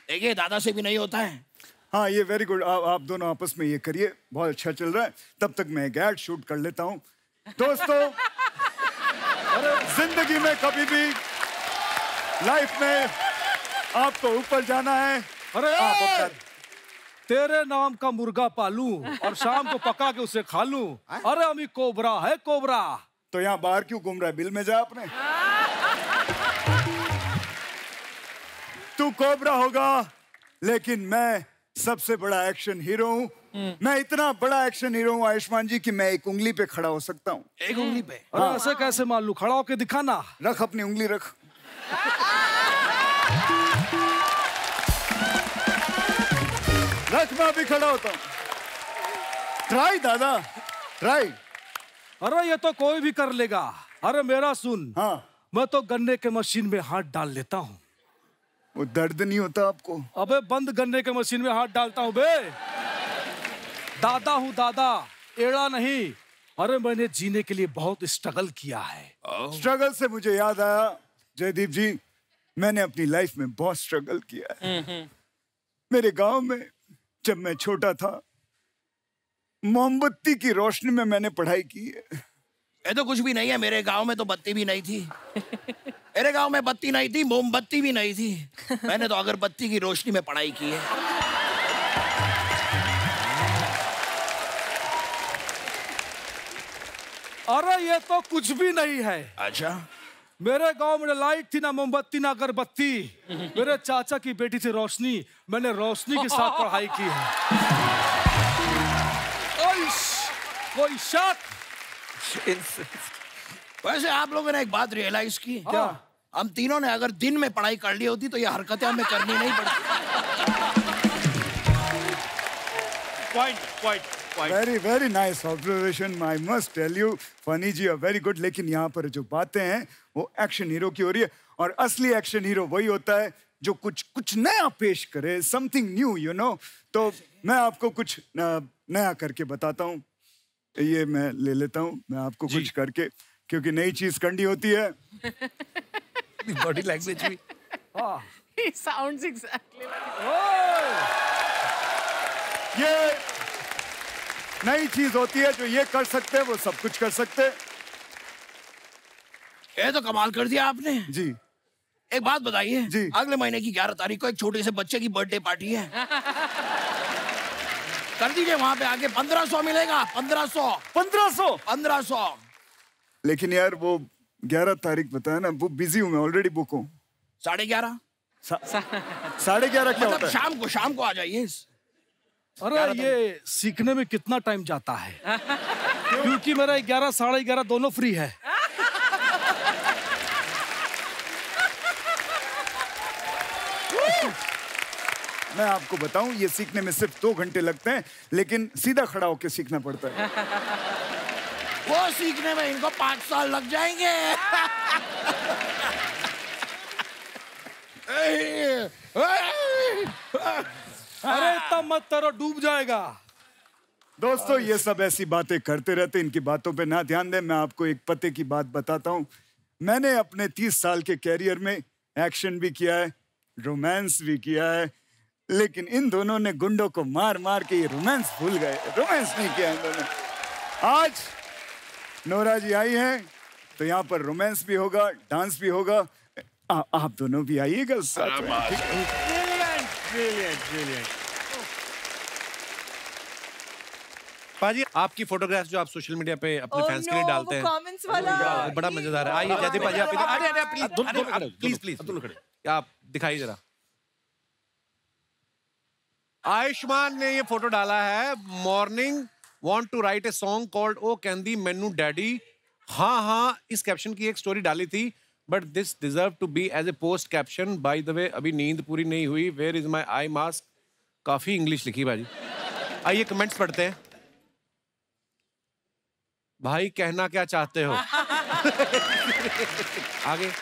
देखिए दादा से भी नहीं होता है। हाँ ये वेरी गुड। आप दोनों आपस में ये करिए, बहुत अच्छा चल रहा है। तब तक मैं एक एड शूट कर लेता हूँ। दोस्तों, जिंदगी में कभी भी लाइफ में आपको ऊपर जाना है। अरे आप अपना तेरे नाम का मुर्गा पालूं और शाम को पका के उसे खा लूं। अरे अमी कोबरा है, कोबरा। तो यहाँ बाहर क्यों घूम रहा है? बिल में जा अपने। तू कोबरा होगा, लेकिन मैं सबसे बड़ा एक्शन हीरो हूँ। मैं इतना बड़ा एक्शन हीरो हूँ आयुष्मान जी कि मैं एक उंगली पे खड़ा हो सकता हूँ। एक उंगली पे? अरे ऐसे कैसे मान लूं? खड़ा होके दिखाना। रख अपनी उंगली, रख। रख, मैं अभी खड़ा होता हूँ। ट्राई दादा, ट्राई। अरे ये तो कोई भी कर लेगा। अरे मेरा सुन। हाँ। मैं तो गन्ने के मशीन में हाथ डाल लेता हूँ। वो दर्द नहीं होता आपको? अबे बंद गन्ने के मशीन में हाथ डालता हूँ बे। दादा हूँ दादा, एड़ा नहीं। अरे मैंने जीने के लिए बहुत स्ट्रगल किया है। स्ट्रगल से मुझे याद आया जयदीप जी, मैंने अपनी लाइफ में बहुत स्ट्रगल किया है। मेरे गांव में जब मैं छोटा था, मोमबत्ती की रोशनी में मैंने पढ़ाई की है। ये तो कुछ भी नहीं है, मेरे गांव में तो बत्ती भी नहीं थी। मेरे गांव में बत्ती नहीं थी, मोमबत्ती भी नहीं थी। मैंने तो अगरबत्ती की रोशनी में पढ़ाई की है। अरे ये तो कुछ भी नहीं है। अच्छा। मेरे गांव में लाइट थी ना मोमबत्ती ना अगरबत्ती। मेरे चाचा की बेटी थी रोशनी, मैंने रोशनी के साथ पढ़ाई की है। कोई शक? वैसे आप लोगों ने एक बात रियलाइज की क्या? हम तीनों ने अगर दिन में पढ़ाई कर ली होती तो ये हरकतें हमें करनी नहीं पड़ती। Very very nice observation, I must tell you. Funny ji are very good. लेकिन यहाँ पर जो बातें हैं वो एक्शन हीरो की हो रही है, और असली एक्शन हीरो वही होता है जो कुछ नया पेश करे, समथिंग न्यू, यू नो। तो मैं आपको कुछ नया करके बताता हूँ। ये मैं ले लेता हूँ, मैं आपको कुछ करके, क्योंकि नई चीज करनी होती है। बॉडी लैंग्वेज भी। He sounds exactly ये नई चीज होती है, जो ये कर सकते हैं वो सब कुछ कर सकते हैं। ये तो कमाल कर दिया आपने जी। एक बात बताइए जी, अगले महीने की 11 तारीख को एक छोटे से बच्चे की बर्थडे पार्टी है। कर दीजिए, वहां पे आके 1500 मिलेगा। 1500। लेकिन यार वो 11 तारीख बताया ना, वो बिजी हूँ मैं, ऑलरेडी बुक हूँ। 11:30। 11:30 क्या मतलब होता है? शाम को आ जाइए। अरे ये सीखने में कितना टाइम जाता है? क्योंकि मेरा 11 साढ़े 11 दोनों फ्री है। मैं आपको बताऊं, ये सीखने में सिर्फ 2 घंटे लगते हैं, लेकिन सीधा खड़ा होकर सीखना पड़ता है। वो सीखने में इनको 5 साल लग जाएंगे। अरे इतना मत करो, डूब जाएगा। दोस्तों ये सब ऐसी बातें करते रहते, इनकी बातों पे ना ध्यान दें। मैं आपको एक पते की बात बताता हूँ। मैंने अपने 30 साल के कैरियर में एक्शन भी किया है, रोमांस भी किया है, लेकिन इन दोनों ने गुंडों को मार मार के ये रोमांस भूल गए। रोमांस नहीं किया इन दोनों। आज नोरा जी आई हैं तो यहाँ पर रोमांस भी होगा, डांस भी होगा। आप दोनों भी आइएगा साथ में। ब्रिलियंट। पाजी, आपकी फोटोग्राफ्स जो आप सोशल मीडिया पे अपने फैंस के लिए डालते हैं, कमेंट्स वाला बड़ा मजेदार है। आइए जयदीप पाजी, आप प्लीज आप दिखाइए जरा। आयुष्मान ने ये फोटो डाला है। Morning want to write a song called ओ कैंदी मैनू डैडी। हाँ, इस कैप्शन की एक स्टोरी डाली थी, but this deserve to be as a post caption. By the way अभी नींद पूरी नहीं हुई। Where is my eye mask. काफी इंग्लिश लिखी भाजी। आइए कमेंट्स पढ़ते हैं। भाई कहना क्या चाहते हो? आगे।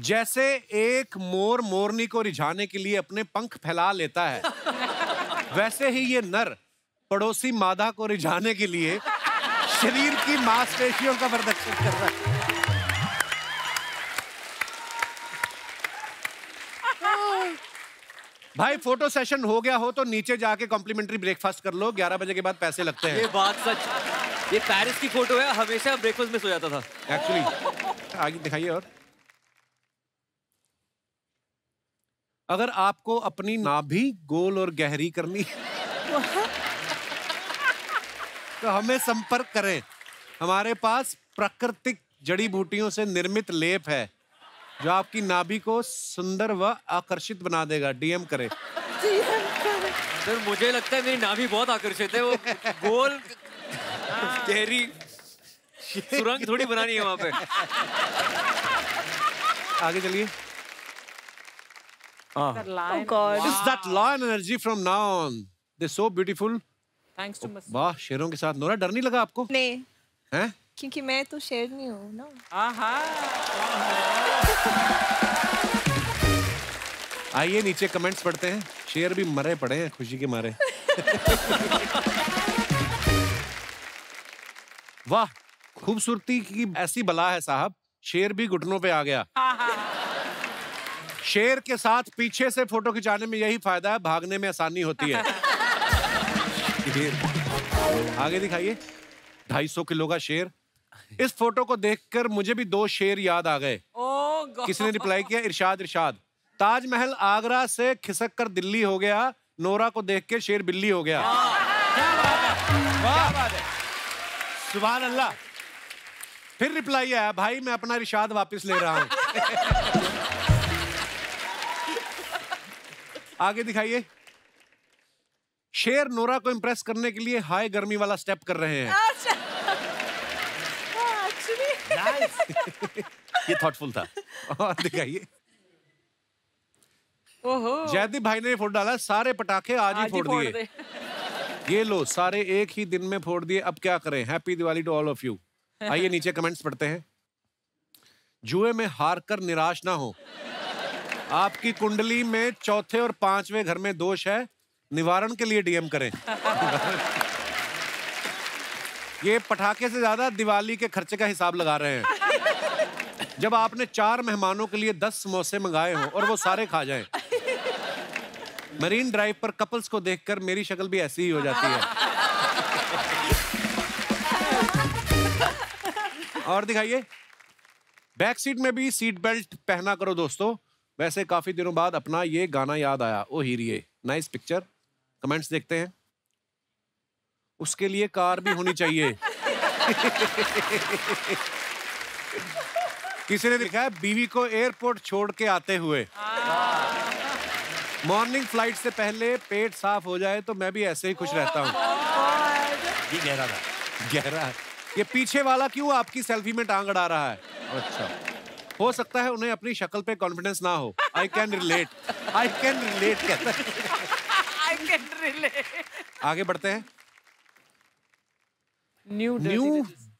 जैसे एक मोर मोरनी को रिझाने के लिए अपने पंख फैला लेता है, वैसे ही ये नर पड़ोसी मादा को रिझाने के लिए शरीर की मांसपेशियों का प्रदर्शन कर रहा है। भाई फोटो सेशन हो गया हो तो नीचे जाके कॉम्प्लीमेंट्री ब्रेकफास्ट कर लो। 11 बजे के बाद पैसे लगते हैं। ये बात सच। ये पेरिस की फोटो है, हमेशा ब्रेकफास्ट में सो जाता था एक्चुअली। आगे दिखाइए। और अगर आपको अपनी नाभि गोल और गहरी करनी तो हमें संपर्क करें। हमारे पास प्राकृतिक जड़ी बूटियों से निर्मित लेप है जो आपकी नाभि को सुंदर व आकर्षित बना देगा। डीएम करें। सर मुझे लगता है मेरी नाभि बहुत आकर्षित है। वो गोल गहरी सुरंग थोड़ी बनानी है वहां पे। आगे चलिए। Oh God. This is that lion energy from now on. They're so beautiful. Thanks to Miss. वाह, शेरों के साथ। नोरा, डर नहीं लगा आपको? नहीं। हैं? क्योंकि मैं तो शेरनी हूँ ना। आइए नीचे कमेंट्स पढ़ते हैं। शेर भी मरे पड़े हैं खुशी के मारे। वाह, खूबसूरती की ऐसी बला है साहब, शेर भी घुटनों पे आ गया। शेर के साथ पीछे से फोटो खिंचाने में यही फायदा है, भागने में आसानी होती है। आगे दिखाइए। 250 किलो का शेर। इस फोटो को देखकर मुझे भी 2 शेर याद आ गए। किसने रिप्लाई किया? इरशाद। इरशाद, ताजमहल आगरा से खिसक कर दिल्ली हो गया, नोरा को देख के शेर बिल्ली हो गया। वाह, सुभान अल्लाह। फिर रिप्लाई आया, भाई मैं अपना इरशाद वापस ले रहा हूं। आगे दिखाइए। शेर नोरा को इंप्रेस करने के लिए हाई गर्मी वाला स्टेप कर रहे हैं। ये थॉटफुल था। और दिखाइए। जयदीप भाई ने फोड़ डाला, सारे पटाखे आज ही फोड़ दिए। ये लो, सारे एक ही दिन में फोड़ दिए, अब क्या करें। Happy Diwali to all of you. आइए नीचे कमेंट्स पढ़ते हैं। जुए में हार कर निराश ना हो, आपकी कुंडली में 4थे और 5वें घर में दोष है, निवारण के लिए डीएम करें। ये पटाखे से ज्यादा दिवाली के खर्चे का हिसाब लगा रहे हैं। जब आपने 4 मेहमानों के लिए 10 समोसे मंगाए हों और वो सारे खा जाएं। मरीन ड्राइव पर कपल्स को देखकर मेरी शक्ल भी ऐसी ही हो जाती है। और दिखाइए। बैक सीट में भी सीट बेल्ट पहना करो दोस्तों। वैसे काफी दिनों बाद अपना ये गाना याद आया, ओ हीरिये। Nice picture. कमेंट्स देखते हैं। उसके लिए कार भी होनी चाहिए। किसी ने लिखा है, बीवी को एयरपोर्ट छोड़ के आते हुए। मॉर्निंग फ्लाइट से पहले पेट साफ हो जाए तो मैं भी ऐसे ही खुश रहता हूँ। ये गहरा था। गहरा है। ये पीछे वाला क्यों आपकी सेल्फी में टांग अड़ा रहा है? अच्छा, हो सकता है उन्हें अपनी शक्ल पे कॉन्फिडेंस ना हो। I can relate. I can relate कहता है। I can relate. आगे बढ़ते हैं। New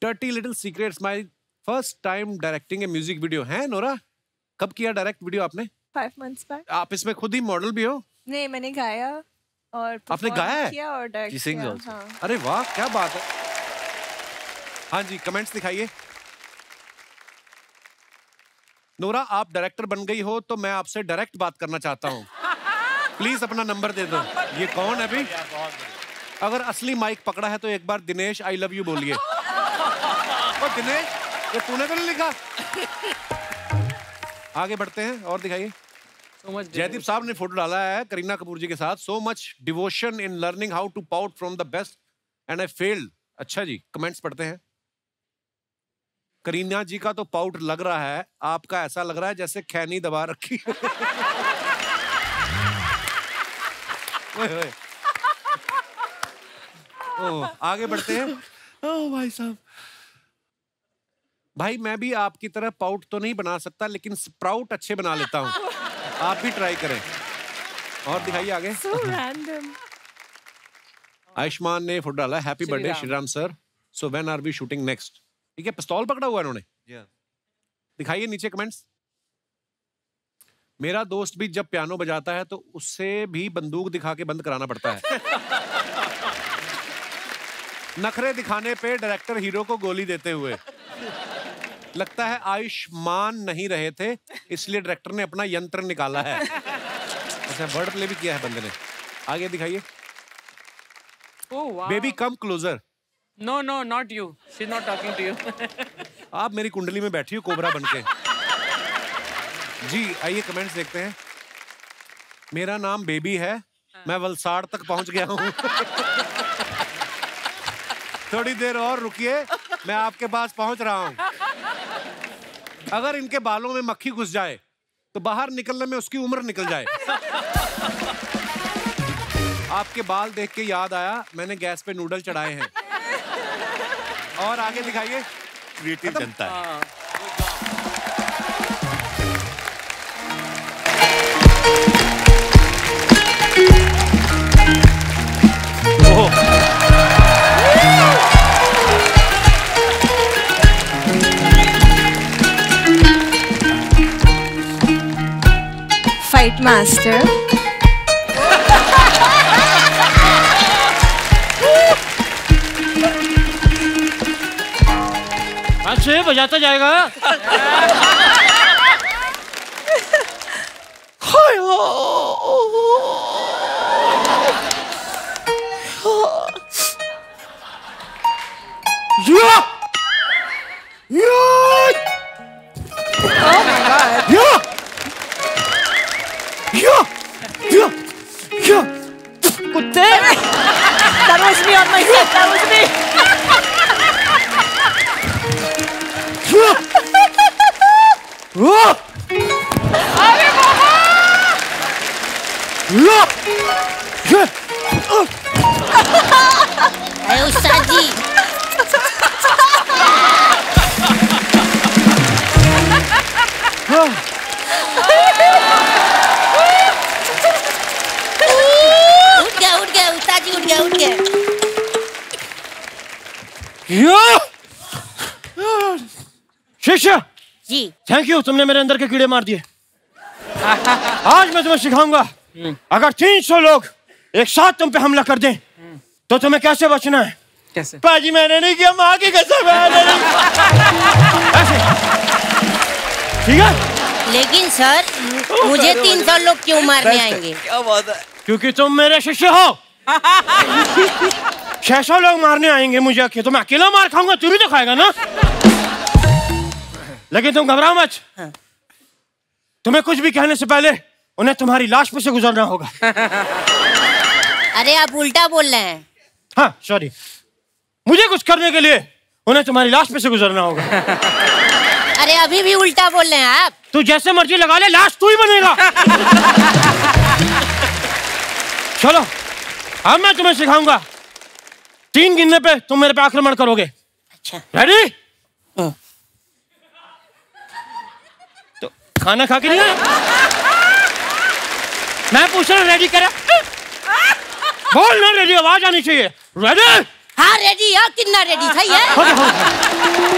dirty little secrets, my first time directing A music video. है नोरा, कब किया डायरेक्ट वीडियो आपने? 5 months back। आप इसमें खुद ही मॉडल भी हो? नहीं, मैंने गाया और आपने गाया है? किया और डायरेक्ट किया। हाँ। अरे वाह, क्या बात है। हाँ जी, कमेंट्स दिखाइए। नोरा, आप डायरेक्टर बन गई हो तो मैं आपसे डायरेक्ट बात करना चाहता हूँ। प्लीज अपना नंबर दे दो। ये कौन है अभी? अगर असली माइक पकड़ा है तो एक बार दिनेश आई लव यू बोलिए। ओ दिनेश, ये तूने तो नहीं लिखा। आगे बढ़ते हैं और दिखाइए। जयदीप साहब ने फोटो डाला है करीना कपूर जी के साथ। So much devotion in learning how to pout from the best and I failed. अच्छा जी, कमेंट्स पढ़ते हैं। करीना जी का तो पाउट लग रहा है, आपका ऐसा लग रहा है जैसे खैनी दबा रखी। आगे बढ़ते हैं। ओ भाई साहब, भाई मैं भी आपकी तरह पाउट तो नहीं बना सकता, लेकिन स्प्राउट अच्छे बना लेता हूँ। आप भी ट्राई करें। और दिखाइए आगे। So random। आयुष्मान ने फोटो डाला, happy birthday Shriram sir, so when are we shooting next. ठीक है, पिस्तौल पकड़ा हुआ इन्होंने। दिखाइए नीचे कमेंट्स। मेरा दोस्त भी जब पियानो बजाता है तो उससे भी बंदूक दिखा के बंद कराना पड़ता है। नखरे दिखाने पे डायरेक्टर हीरो को गोली देते हुए। लगता है आयुष्मान नहीं रहे थे, इसलिए डायरेक्टर ने अपना यंत्र निकाला है। अच्छा, वर्ड प्ले भी किया है बंदे ने। आगे दिखाइए। Baby come closer. No, no, not you. She's not talking to you. आप मेरी कुंडली में बैठी हो कोबरा बनके। जी आइए कमेंट्स देखते हैं। मेरा नाम बेबी है, मैं वलसाड़ तक पहुंच गया हूँ। थोड़ी देर और रुकिए, मैं आपके पास पहुंच रहा हूँ। अगर इनके बालों में मक्खी घुस जाए तो बाहर निकलने में उसकी उम्र निकल जाए। आपके बाल देख के याद आया, मैंने गैस पे नूडल चढ़ाए हैं। और आगे दिखाइए। क्रिएटिव जनता है। Fight master. अच्छे बजाता जाएगा। कुत्ते, that was me on my set, that was me. अरे बाबा! अरे उस्ताद जी, उठ गया उस्ताद जी, उठ गया। शिष्य जी, थैंक यू, तुमने मेरे अंदर के कीड़े मार दिए। आज मैं तुम्हें सिखाऊंगा, अगर 300 लोग एक साथ तुम पे हमला कर दें तो तुम्हें कैसे बचना है। कैसे? पाजी मैंने नहीं किया, माँ की कसम है। ऐसे ठीक है? लेकिन सर मुझे 300 लोग क्यों मारने आएंगे? क्या बात है? क्योंकि तुम मेरे शिष्य हो। 600 लोग मारने आएंगे मुझे, तो मैं अकेला मार खाऊंगा, तू भी तो खाएगा ना। लेकिन तुम घबराओ मत, तुम्हें कुछ भी कहने से पहले उन्हें तुम्हारी लाश पे से गुजरना होगा। अरे आप उल्टा बोल रहे हैं। हाँ सॉरी, मुझे कुछ करने के लिए उन्हें तुम्हारी लाश पे से गुजरना होगा। अरे अभी भी उल्टा बोल रहे हैं आप। तू जैसे मर्जी लगा ले, लाश तू ही बनेगा। चलो अब मैं तुम्हें सिखाऊंगा, 3 गिनने पे तुम मेरे पे आक्रमण करोगे। अच्छा, रेडी? तो खाना खा के नहीं आया? मैं पूछ रहा हूँ, रेडी करा? बोल ना, रेडी, आवाज आनी चाहिए। रेडी? हाँ रेडी है, कितना रेडी? सही है।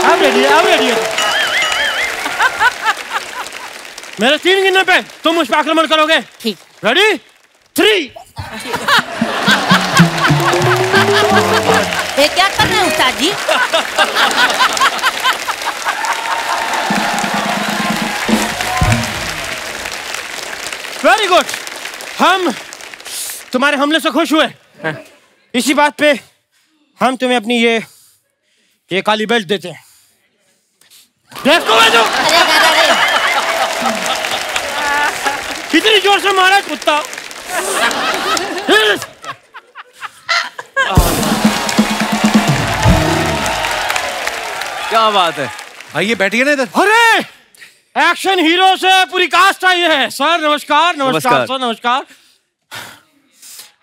अब रेडी है, अब रेडी है। मेरे 3 गिनने पे तुम उस पर आक्रमण करोगे। ठीक। रेडी? 3। ये क्या कर रहे हैं उस्ताद जी? वेरी गुड, हम तुम्हारे हमले से खुश हुए। इसी बात पे हम तुम्हें अपनी ये काली बेल्ट देते हैं। देखो जो कितनी जोर से मारा कुत्ता। क्या बात है? आइए बैठिए ना इधर। अरे एक्शन हीरो से पूरी कास्ट आई है। सर नमस्कार। नमस्कार सर, नमस्कार,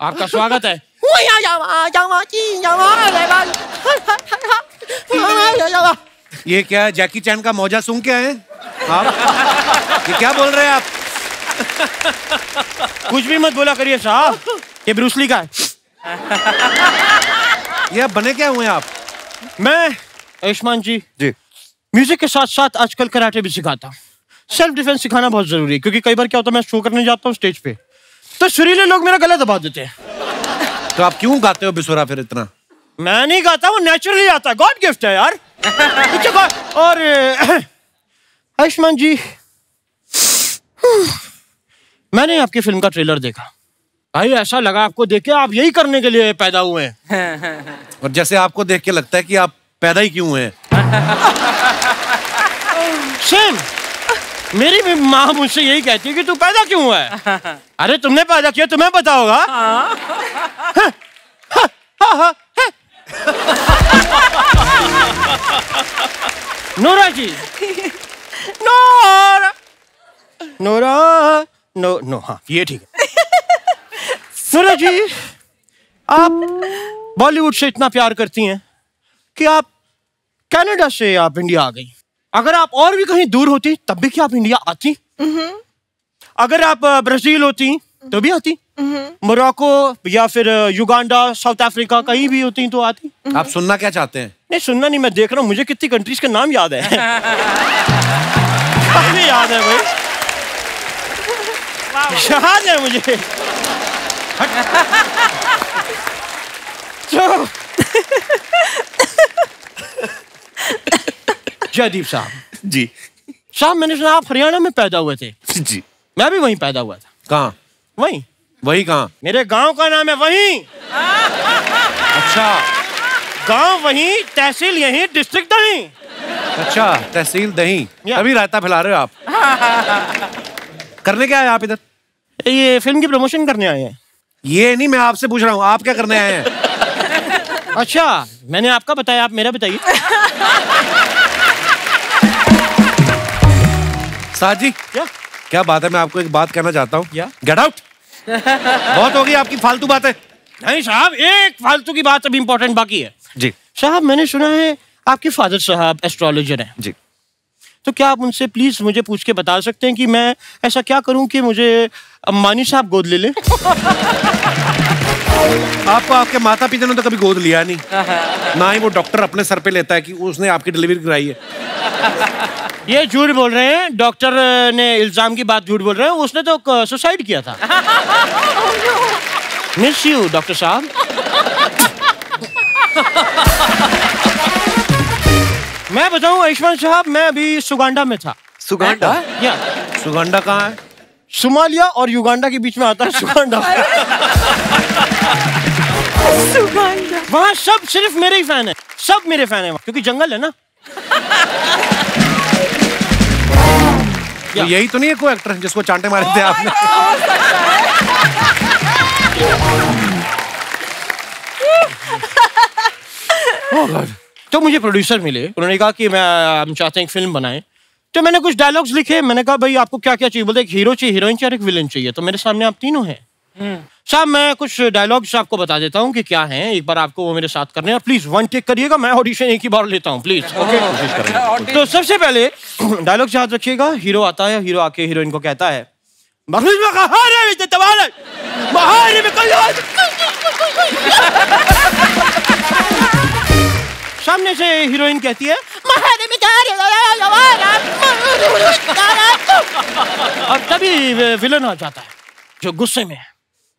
आपका स्वागत है। ये क्या है, जैकी चैन का मौजा सूंघ के आए आप? ये क्या बोल रहे हैं आप? कुछ भी मत बोला करिए साहब, ये ब्रूसली का है। ये आप बने क्या हुए आप? मैं आयुष्मान जी म्यूजिक के साथ साथ आजकल कराटे भी सिखाता हूँ। सेल्फ डिफेंस सिखाना बहुत जरूरी है, क्योंकि कई बार क्या होता है, मैं शो करने जाता हूँ स्टेज पे, तो सुरीले लोग मेरा गला दबा देते हैं। तो आप क्यों गाते हो बिसुरा फिर इतना? मैं नहीं गाता, वो नेचुरली आता है, गॉड गिफ्ट है यार। और आयुष्मान जी, मैंने आपकी फिल्म का ट्रेलर देखा भाई, ऐसा लगा आपको देख के आप यही करने के लिए पैदा हुए हैं। और जैसे आपको देख के लगता है कि आप पैदा ही क्यों हुए हैं। सेम, मेरी भी माँ मुझसे यही कहती है कि तू पैदा क्यों हुआ है। अरे तुमने पैदा किया, तुम्हें पता होगा। नोरा जी, नोरा नोरा नो नो हाँ ये ठीक है। नोरा जी, आप बॉलीवुड से इतना प्यार करती हैं कि आप कनाडा से आप इंडिया आ गई। अगर आप और भी कहीं दूर होती तब भी क्या आप इंडिया आती? अगर आप ब्राजील होती तो भी आती, मोरक्को या फिर युगांडा, साउथ अफ्रीका, कहीं भी होती तो आती। आप सुनना क्या चाहते हैं? नहीं सुनना नहीं, मैं देख रहा हूँ मुझे कितनी कंट्रीज के नाम याद है। याद है भाई। याद है मुझे। तो जयदीप साहब जी साहब, मैंने सुना आप हरियाणा में पैदा हुए थे। जी मैं भी वहीं पैदा हुआ था। कहाँ? वहीं। वही कहाँ? मेरे गांव का नाम है वहीं। अच्छा, गांव वहीं, तहसील यहीं, डिस्ट्रिक्ट नहीं। अच्छा, तहसील दही। अभी रायता फैला रहे हो आप। करने क्या है आप इधर? ये फिल्म की प्रमोशन करने आए हैं। ये नहीं, मैं आपसे पूछ रहा हूँ आप क्या करने आए हैं? अच्छा, मैंने आपका बताया, आप मेरा बताइए। साथ जी, क्या बात है? मैं आपको एक बात कहना चाहता हूँ। Get out. बहुत हो गई आपकी फालतू बातें। नहीं साहब, एक फालतू की बात अभी इंपॉर्टेंट बाकी है। जी साहब, मैंने सुना है आपके फादर साहब एस्ट्रोलॉजर हैं। जी, तो क्या आप उनसे प्लीज मुझे पूछ के बता सकते हैं कि मैं ऐसा क्या करूं कि मुझे अम्बानी साहब गोद ले लें? आपको आपके माता पिता ने तो कभी गोद लिया नहीं, ना ही वो डॉक्टर अपने सर पे लेता है कि उसने आपकी डिलीवरी कराई है। ये झूठ बोल रहे हैं, डॉक्टर ने इल्जाम की बात झूठ बोल रहे हैं, उसने तो सुसाइड किया था। मिस यू डॉक्टर साहब। मैं बताऊं आयुष्मान साहब, मैं अभी सुगांडा में था। सुगांडा? या सुगांडा कहाँ है? सोमालिया और युगांडा के बीच में आता है सुगांडा। सुगांडा। वहाँ सब सिर्फ मेरे ही फैन है, सब मेरे फैन है, क्योंकि जंगल है ना। तो यही तो नहीं है कोई एक्टर जिसको चांटे मारे थे आपने? तो मुझे प्रोड्यूसर मिले, उन्होंने कहा कि हम चाहते हैं एक फिल्म बनाएं। तो मैंने कुछ डायलॉग्स लिखे, मैंने कहा भाई आपको क्या क्या चाहिए? बोलते एक हीरो चाहिए, हीरोइन चाहिए और एक विलन चाहिए। तो मेरे सामने आप तीनों हैं। साहब, मैं कुछ डायलॉग्स आपको बता देता हूँ कि क्या हैं, एक बार आपको वो मेरे साथ करने हैं। प्लीज वन टेक करिएगा, मैं ऑडिशन एक ही बार लेता हूँ, प्लीज। ओके, तो सबसे पहले डायलॉग याद रखिएगा। हीरो आता है, हीरो आके हीरोइन को कहता है, सामने से हीरोइन कहती है, और तभी विलन आ जाता है जो गुस्से में है।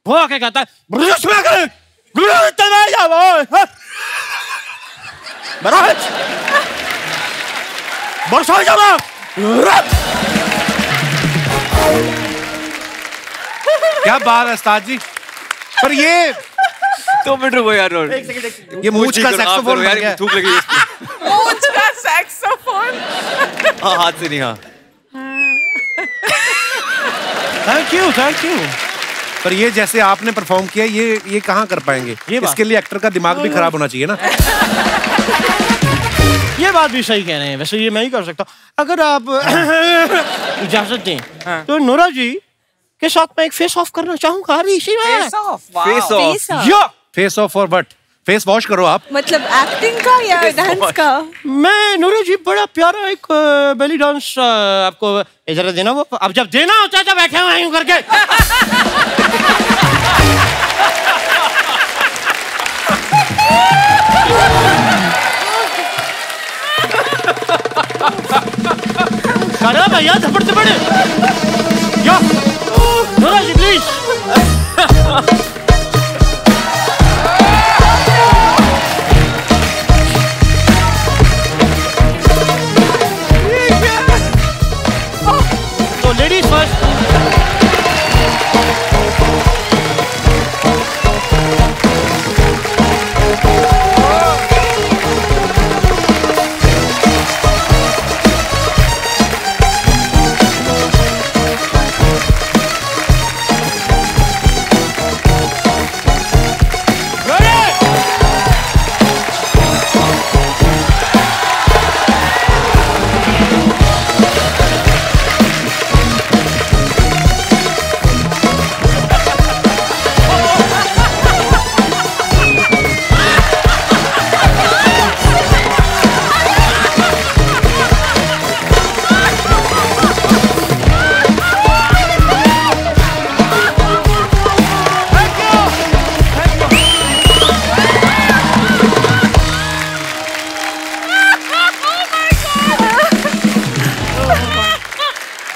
वो आके कहता है, क्या बात है उस्ताद जी? पर ये 2 मिनट रुको यार। ये मूंछ का सैक्सोफोन यार, थूक लगी इसमें। मूंछ का सैक्सोफोन। हाँ, हाथ से नहीं। हाँ, थैंक यू, थैंक यू। पर ये जैसे आपने परफॉर्म किया, ये कहाँ कर पाएंगे? इसके लिए एक्टर का दिमाग भी खराब होना चाहिए ना। ये बात भी सही कह रहे हैं, वैसे ये मैं ही कर सकता हूँ अगर आप इजाजत दें। तो नोरा जी के साथ मैं एक फेस ऑफ करना चाहूंगा अभी इसी में। Face off? Face off? या face off for what? Face wash करो आप। मतलब एक्टिंग का या डांस का? मैं नूरा जी बड़ा प्यारा एक बेली डांस आपको इजाजत देना, वो अब जब देना होता है तो बैठे हुए यूं करके। करो भैया, थप्पड़ थप्पड़। या नूरा जी प्लीज। तो लेडीज फर्स्ट।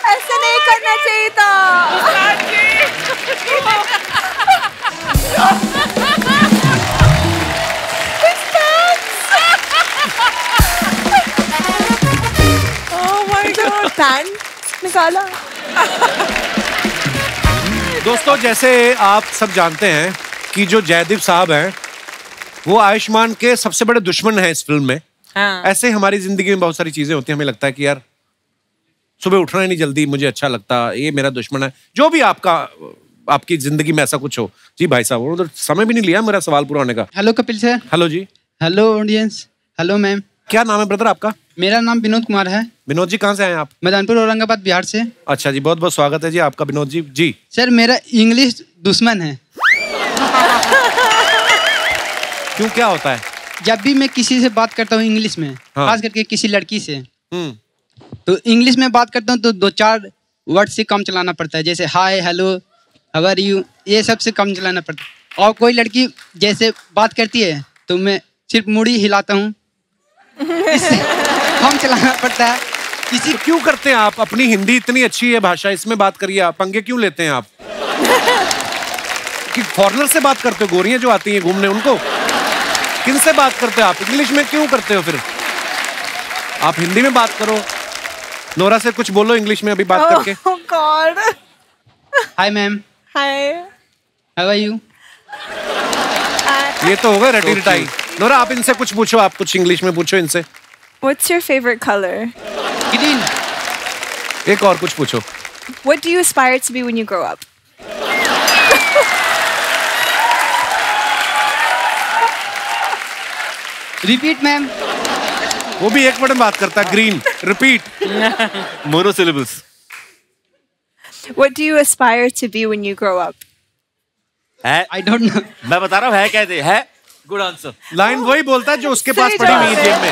ऐसा नहीं करना चाहिए था। पैंट निकाला। दोस्तों, जैसे आप सब जानते हैं कि जो जयदीप साहब हैं वो आयुष्मान के सबसे बड़े दुश्मन हैं इस फिल्म में। हाँ। ऐसे हमारी जिंदगी में बहुत सारी चीजें होती हैं, हमें लगता है कि यार सुबह उठना ही नहीं जल्दी, मुझे अच्छा लगता, ये मेरा दुश्मन है। जो भी आपकी जिंदगी में ऐसा कुछ हो। जी भाई साहब, उन्होंने तो समय भी नहीं लिया मेरा सवाल पूरा होने का। Hello Kapil sir. हेलो जी। Hello audience. Hello ma'am. क्या नाम है ब्रदर आपका? मेरा नाम विनोद कुमार है। विनोद जी, कहाँ से आए आप? मैदानपुर औरंगाबाद बिहार से। अच्छा जी, बहुत बहुत स्वागत है जी आपका विनोद जी। जी सर, मेरा इंग्लिश दुश्मन है। क्यों, क्या होता है? जब भी मैं किसी से बात करता हूँ इंग्लिश में, हाँ। खास करके किसी लड़की से, तो इंग्लिश में बात करता हूँ तो 2-4 वर्ड से कम चलाना पड़ता है, जैसे हाय, हेलो, हाउ आर यू, ये सब से कम चलाना पड़ता है। और कोई लड़की जैसे बात करती है तो मैं सिर्फ मुड़ी हिलाता हूँ, इससे कम चलाना पड़ता है। किसी क्यों करते हैं आप? अपनी हिंदी इतनी अच्छी है भाषा, इसमें बात करिए आप, पंगे क्यों लेते हैं आप? कि फॉरेनर से बात करते हो, गोरियां जो आती हैं घूमने, उनको किन से बात करते हो आप? इंग्लिश में क्यों करते हो फिर? आप हिंदी में बात करो। नोरा से कुछ बोलो इंग्लिश में अभी बात करके। Oh God. Hi ma'am. Hi. How are you? ये तो होगा रटी रटाई। नोरा, आप इनसे कुछ पूछो, आप कुछ इंग्लिश में पूछो इनसे। What's your favorite color? Green. एक और कुछ पूछो। What do you aspire to be when you grow up? Repeat ma'am. वो भी एक वर्ड में बात करता है, green. Repeat. Monosyllables. What do you aspire to be when you grow up? है? I don't know. मैं बता रहा हूँ, है कहते है। Good answer. लाइन वही बोलता है जो उसके पास सही पड़ी हुई है जवाब जेब में।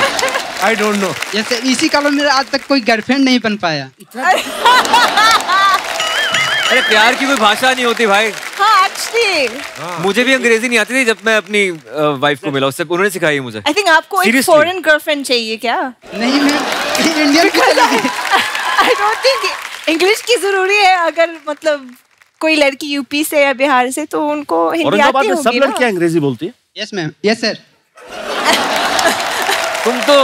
I don't know. जैसे इसी कारण मेरा आज तक कोई गर्लफ्रेंड नहीं बन पाया। अरे प्यार की कोई भाषा नहीं होती भाई। हाँ, actually. मुझे भी अंग्रेजी नहीं आती थी जब मैं अपनी वाइफ को मिला, उससे उन्होंने सिखाई है मुझे। I think आपको एक Seriously? foreign girlfriend चाहिए क्या? नहीं ma'am, Indian I don't think English की जरूरी है। अगर मतलब कोई लड़की यूपी से या बिहार से, तो उनको हिंदी औरंगाबाद आती में सब होगी ना? लड़कियां अंग्रेजी बोलती है। Yes ma'am. Yes sir. तुम तो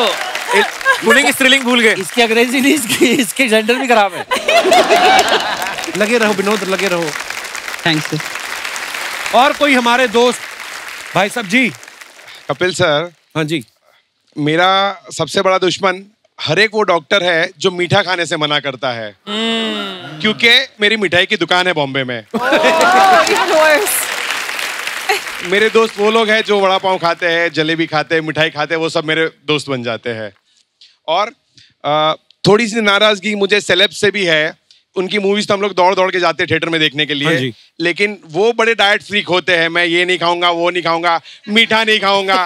पुणे की स्त्रीलिंग भूल गए। इसकी अंग्रेजी नहीं, इसके जेंडर भी खराब है। लगे रहो विनोद, लगे रहो। Thanks sir. और कोई हमारे दोस्त भाई साहब जी। कपिल सर। हाँ जी। मेरा सबसे बड़ा दुश्मन हर एक वो डॉक्टर है जो मीठा खाने से मना करता है, क्योंकि मेरी मिठाई की दुकान है बॉम्बे में। मेरे दोस्त वो लोग हैं जो वड़ा पाव खाते हैं, जलेबी खाते हैं, मिठाई खाते हैं, वो सब मेरे दोस्त बन जाते हैं। और थोड़ी सी नाराजगी मुझे सेलेब से भी है। उनकी मूवीज तो हम लोग दौड़ दौड़ के जाते हैं थिएटर में देखने के लिए, लेकिन वो बड़े डाइट फ्रीक होते हैं। मैं ये नहीं खाऊंगा, वो नहीं खाऊंगा, मीठा नहीं खाऊंगा।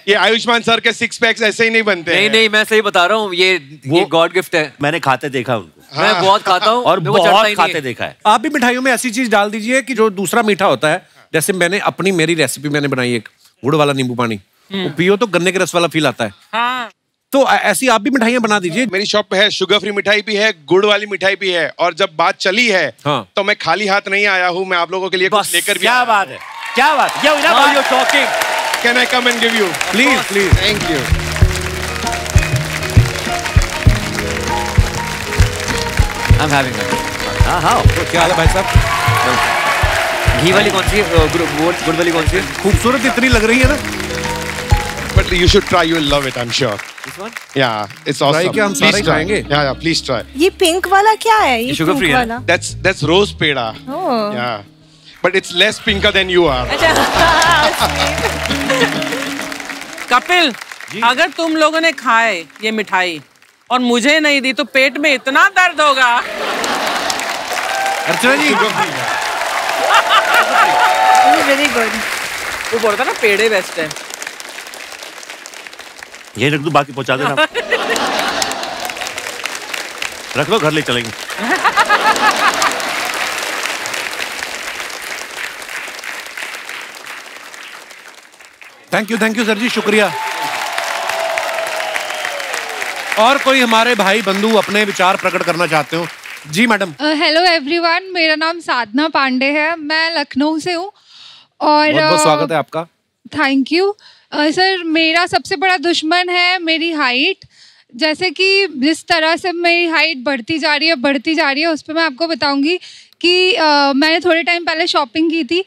ये आयुष्मान सर के 6 पैक्स ऐसे ही नहीं बनते हैं। नहीं, मैं सही बता रहा हूँ, ये गॉड गिफ्ट है। मैंने खाते देखा उनको। मैं बहुत खाता हूँ और बहुत खाते देखा है। आप भी मिठाइयों में ऐसी चीज डाल दीजिए कि जो दूसरा मीठा होता है। जैसे मेरी रेसिपी मैंने बनाई एक गुड़ वाला नींबू पानी, वो पियो तो गन्ने के रस वाला फील आता है। हाँ। तो ऐसी आप भी मिठाइयाँ बना दीजिए। मेरी शॉप पे है, शुगर फ्री मिठाई भी है, गुड़ वाली मिठाई भी है। और जब बात चली है तो मैं खाली हाथ नहीं आया हूँ, मैं आप लोगों के लिए कुछ लेकर भी। क्या बात है, क्या बात। Can I come and give you? Please please. Thank you. I'm having it। हाँ। क्या हाल है भाई साहब? घी वाली कौन सी है? गुड़ वाली कौन सी है? खूबसूरत इतनी लग रही है ना। But you should try, you will love it, I'm sure. This one? Yeah, it's awesome. Try क्या हम सारे खाएंगे? Yeah, please try. ये पिंक वाला क्या है? ये sugar pink free वाला? है। That's rose peda. Oh. Yeah, but it's less pinker than you are. Kapil, अगर तुम लोगों ने खाए ये मिठाई और मुझे नहीं दी तो पेट में इतना दर्द होगा। अर्चना जी। Very good. वो बोलता ना पेड़े बेस्ट है। ये रख दो, बाकी पहुंचा देना। रख लो, घर ले चलेंगे। थैंक यू सर जी, शुक्रिया। और कोई हमारे भाई बंधु अपने विचार प्रकट करना चाहते हो जी मैडम। हेलो एवरीवन, मेरा नाम साधना पांडे है, मैं लखनऊ से हूँ। और बहुत बहुत स्वागत है आपका। Thank you sir. मेरा सबसे बड़ा दुश्मन है मेरी हाइट। जैसे कि जिस तरह से मेरी हाइट बढ़ती जा रही है उस पर मैं आपको बताऊंगी कि मैंने थोड़े टाइम पहले शॉपिंग की थी।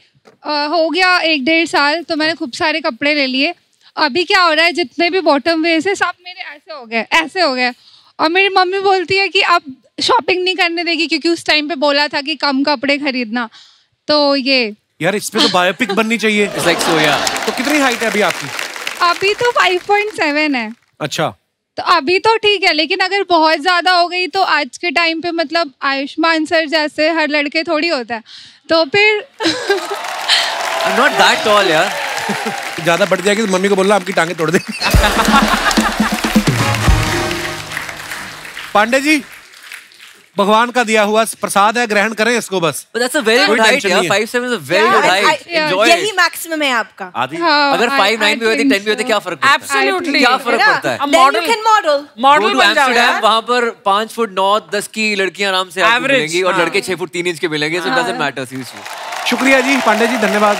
हो गया 1-1.5 साल, तो मैंने खूब सारे कपड़े ले लिए। अभी क्या हो रहा है, जितने भी बॉटम वेयर्स है सब मेरे ऐसे हो गए। और मेरी मम्मी बोलती है कि अब शॉपिंग नहीं करने देगी, क्योंकि उस टाइम पे बोला था कि कम कपड़े खरीदना। तो ये यार इस पे तो बायोपिक बननी चाहिए। तो कितनी हाइट है अभी आपकी? अभी तो 5.7 है। अच्छा, तो अभी तो ठीक है, लेकिन अगर बहुत ज्यादा हो गई तो आज के टाइम पे मतलब आयुष्मान सर जैसे हर लड़के थोड़ी होता है, तो फिर I'm not that tall यार। ज्यादा बढ़ जाएगी तो मम्मी को बोलना आपकी टांगे तोड़ दे। पांडे जी, भगवान का दिया हुआ प्रसाद है, ग्रहण करें इसको बस। But that's a very good height यार। 5'7" is a very good height। Enjoy यही it। मैक्सिमम है आपका। आदि अगर 5'9" भी होती 10 भी होती क्या फर्क पड़ता है? Absolutely। क्या फर्क पड़ता है? Then you can model। Go to Amsterdam, वहाँ पर 5 फुट 9-10 की लड़कियां आराम से आपको मिलेंगी और लड़के 6 फुट 3 इंच के मिलेंगे। So it doesn't matter seriously। शुक्रिया जी पांडे जी, धन्यवाद।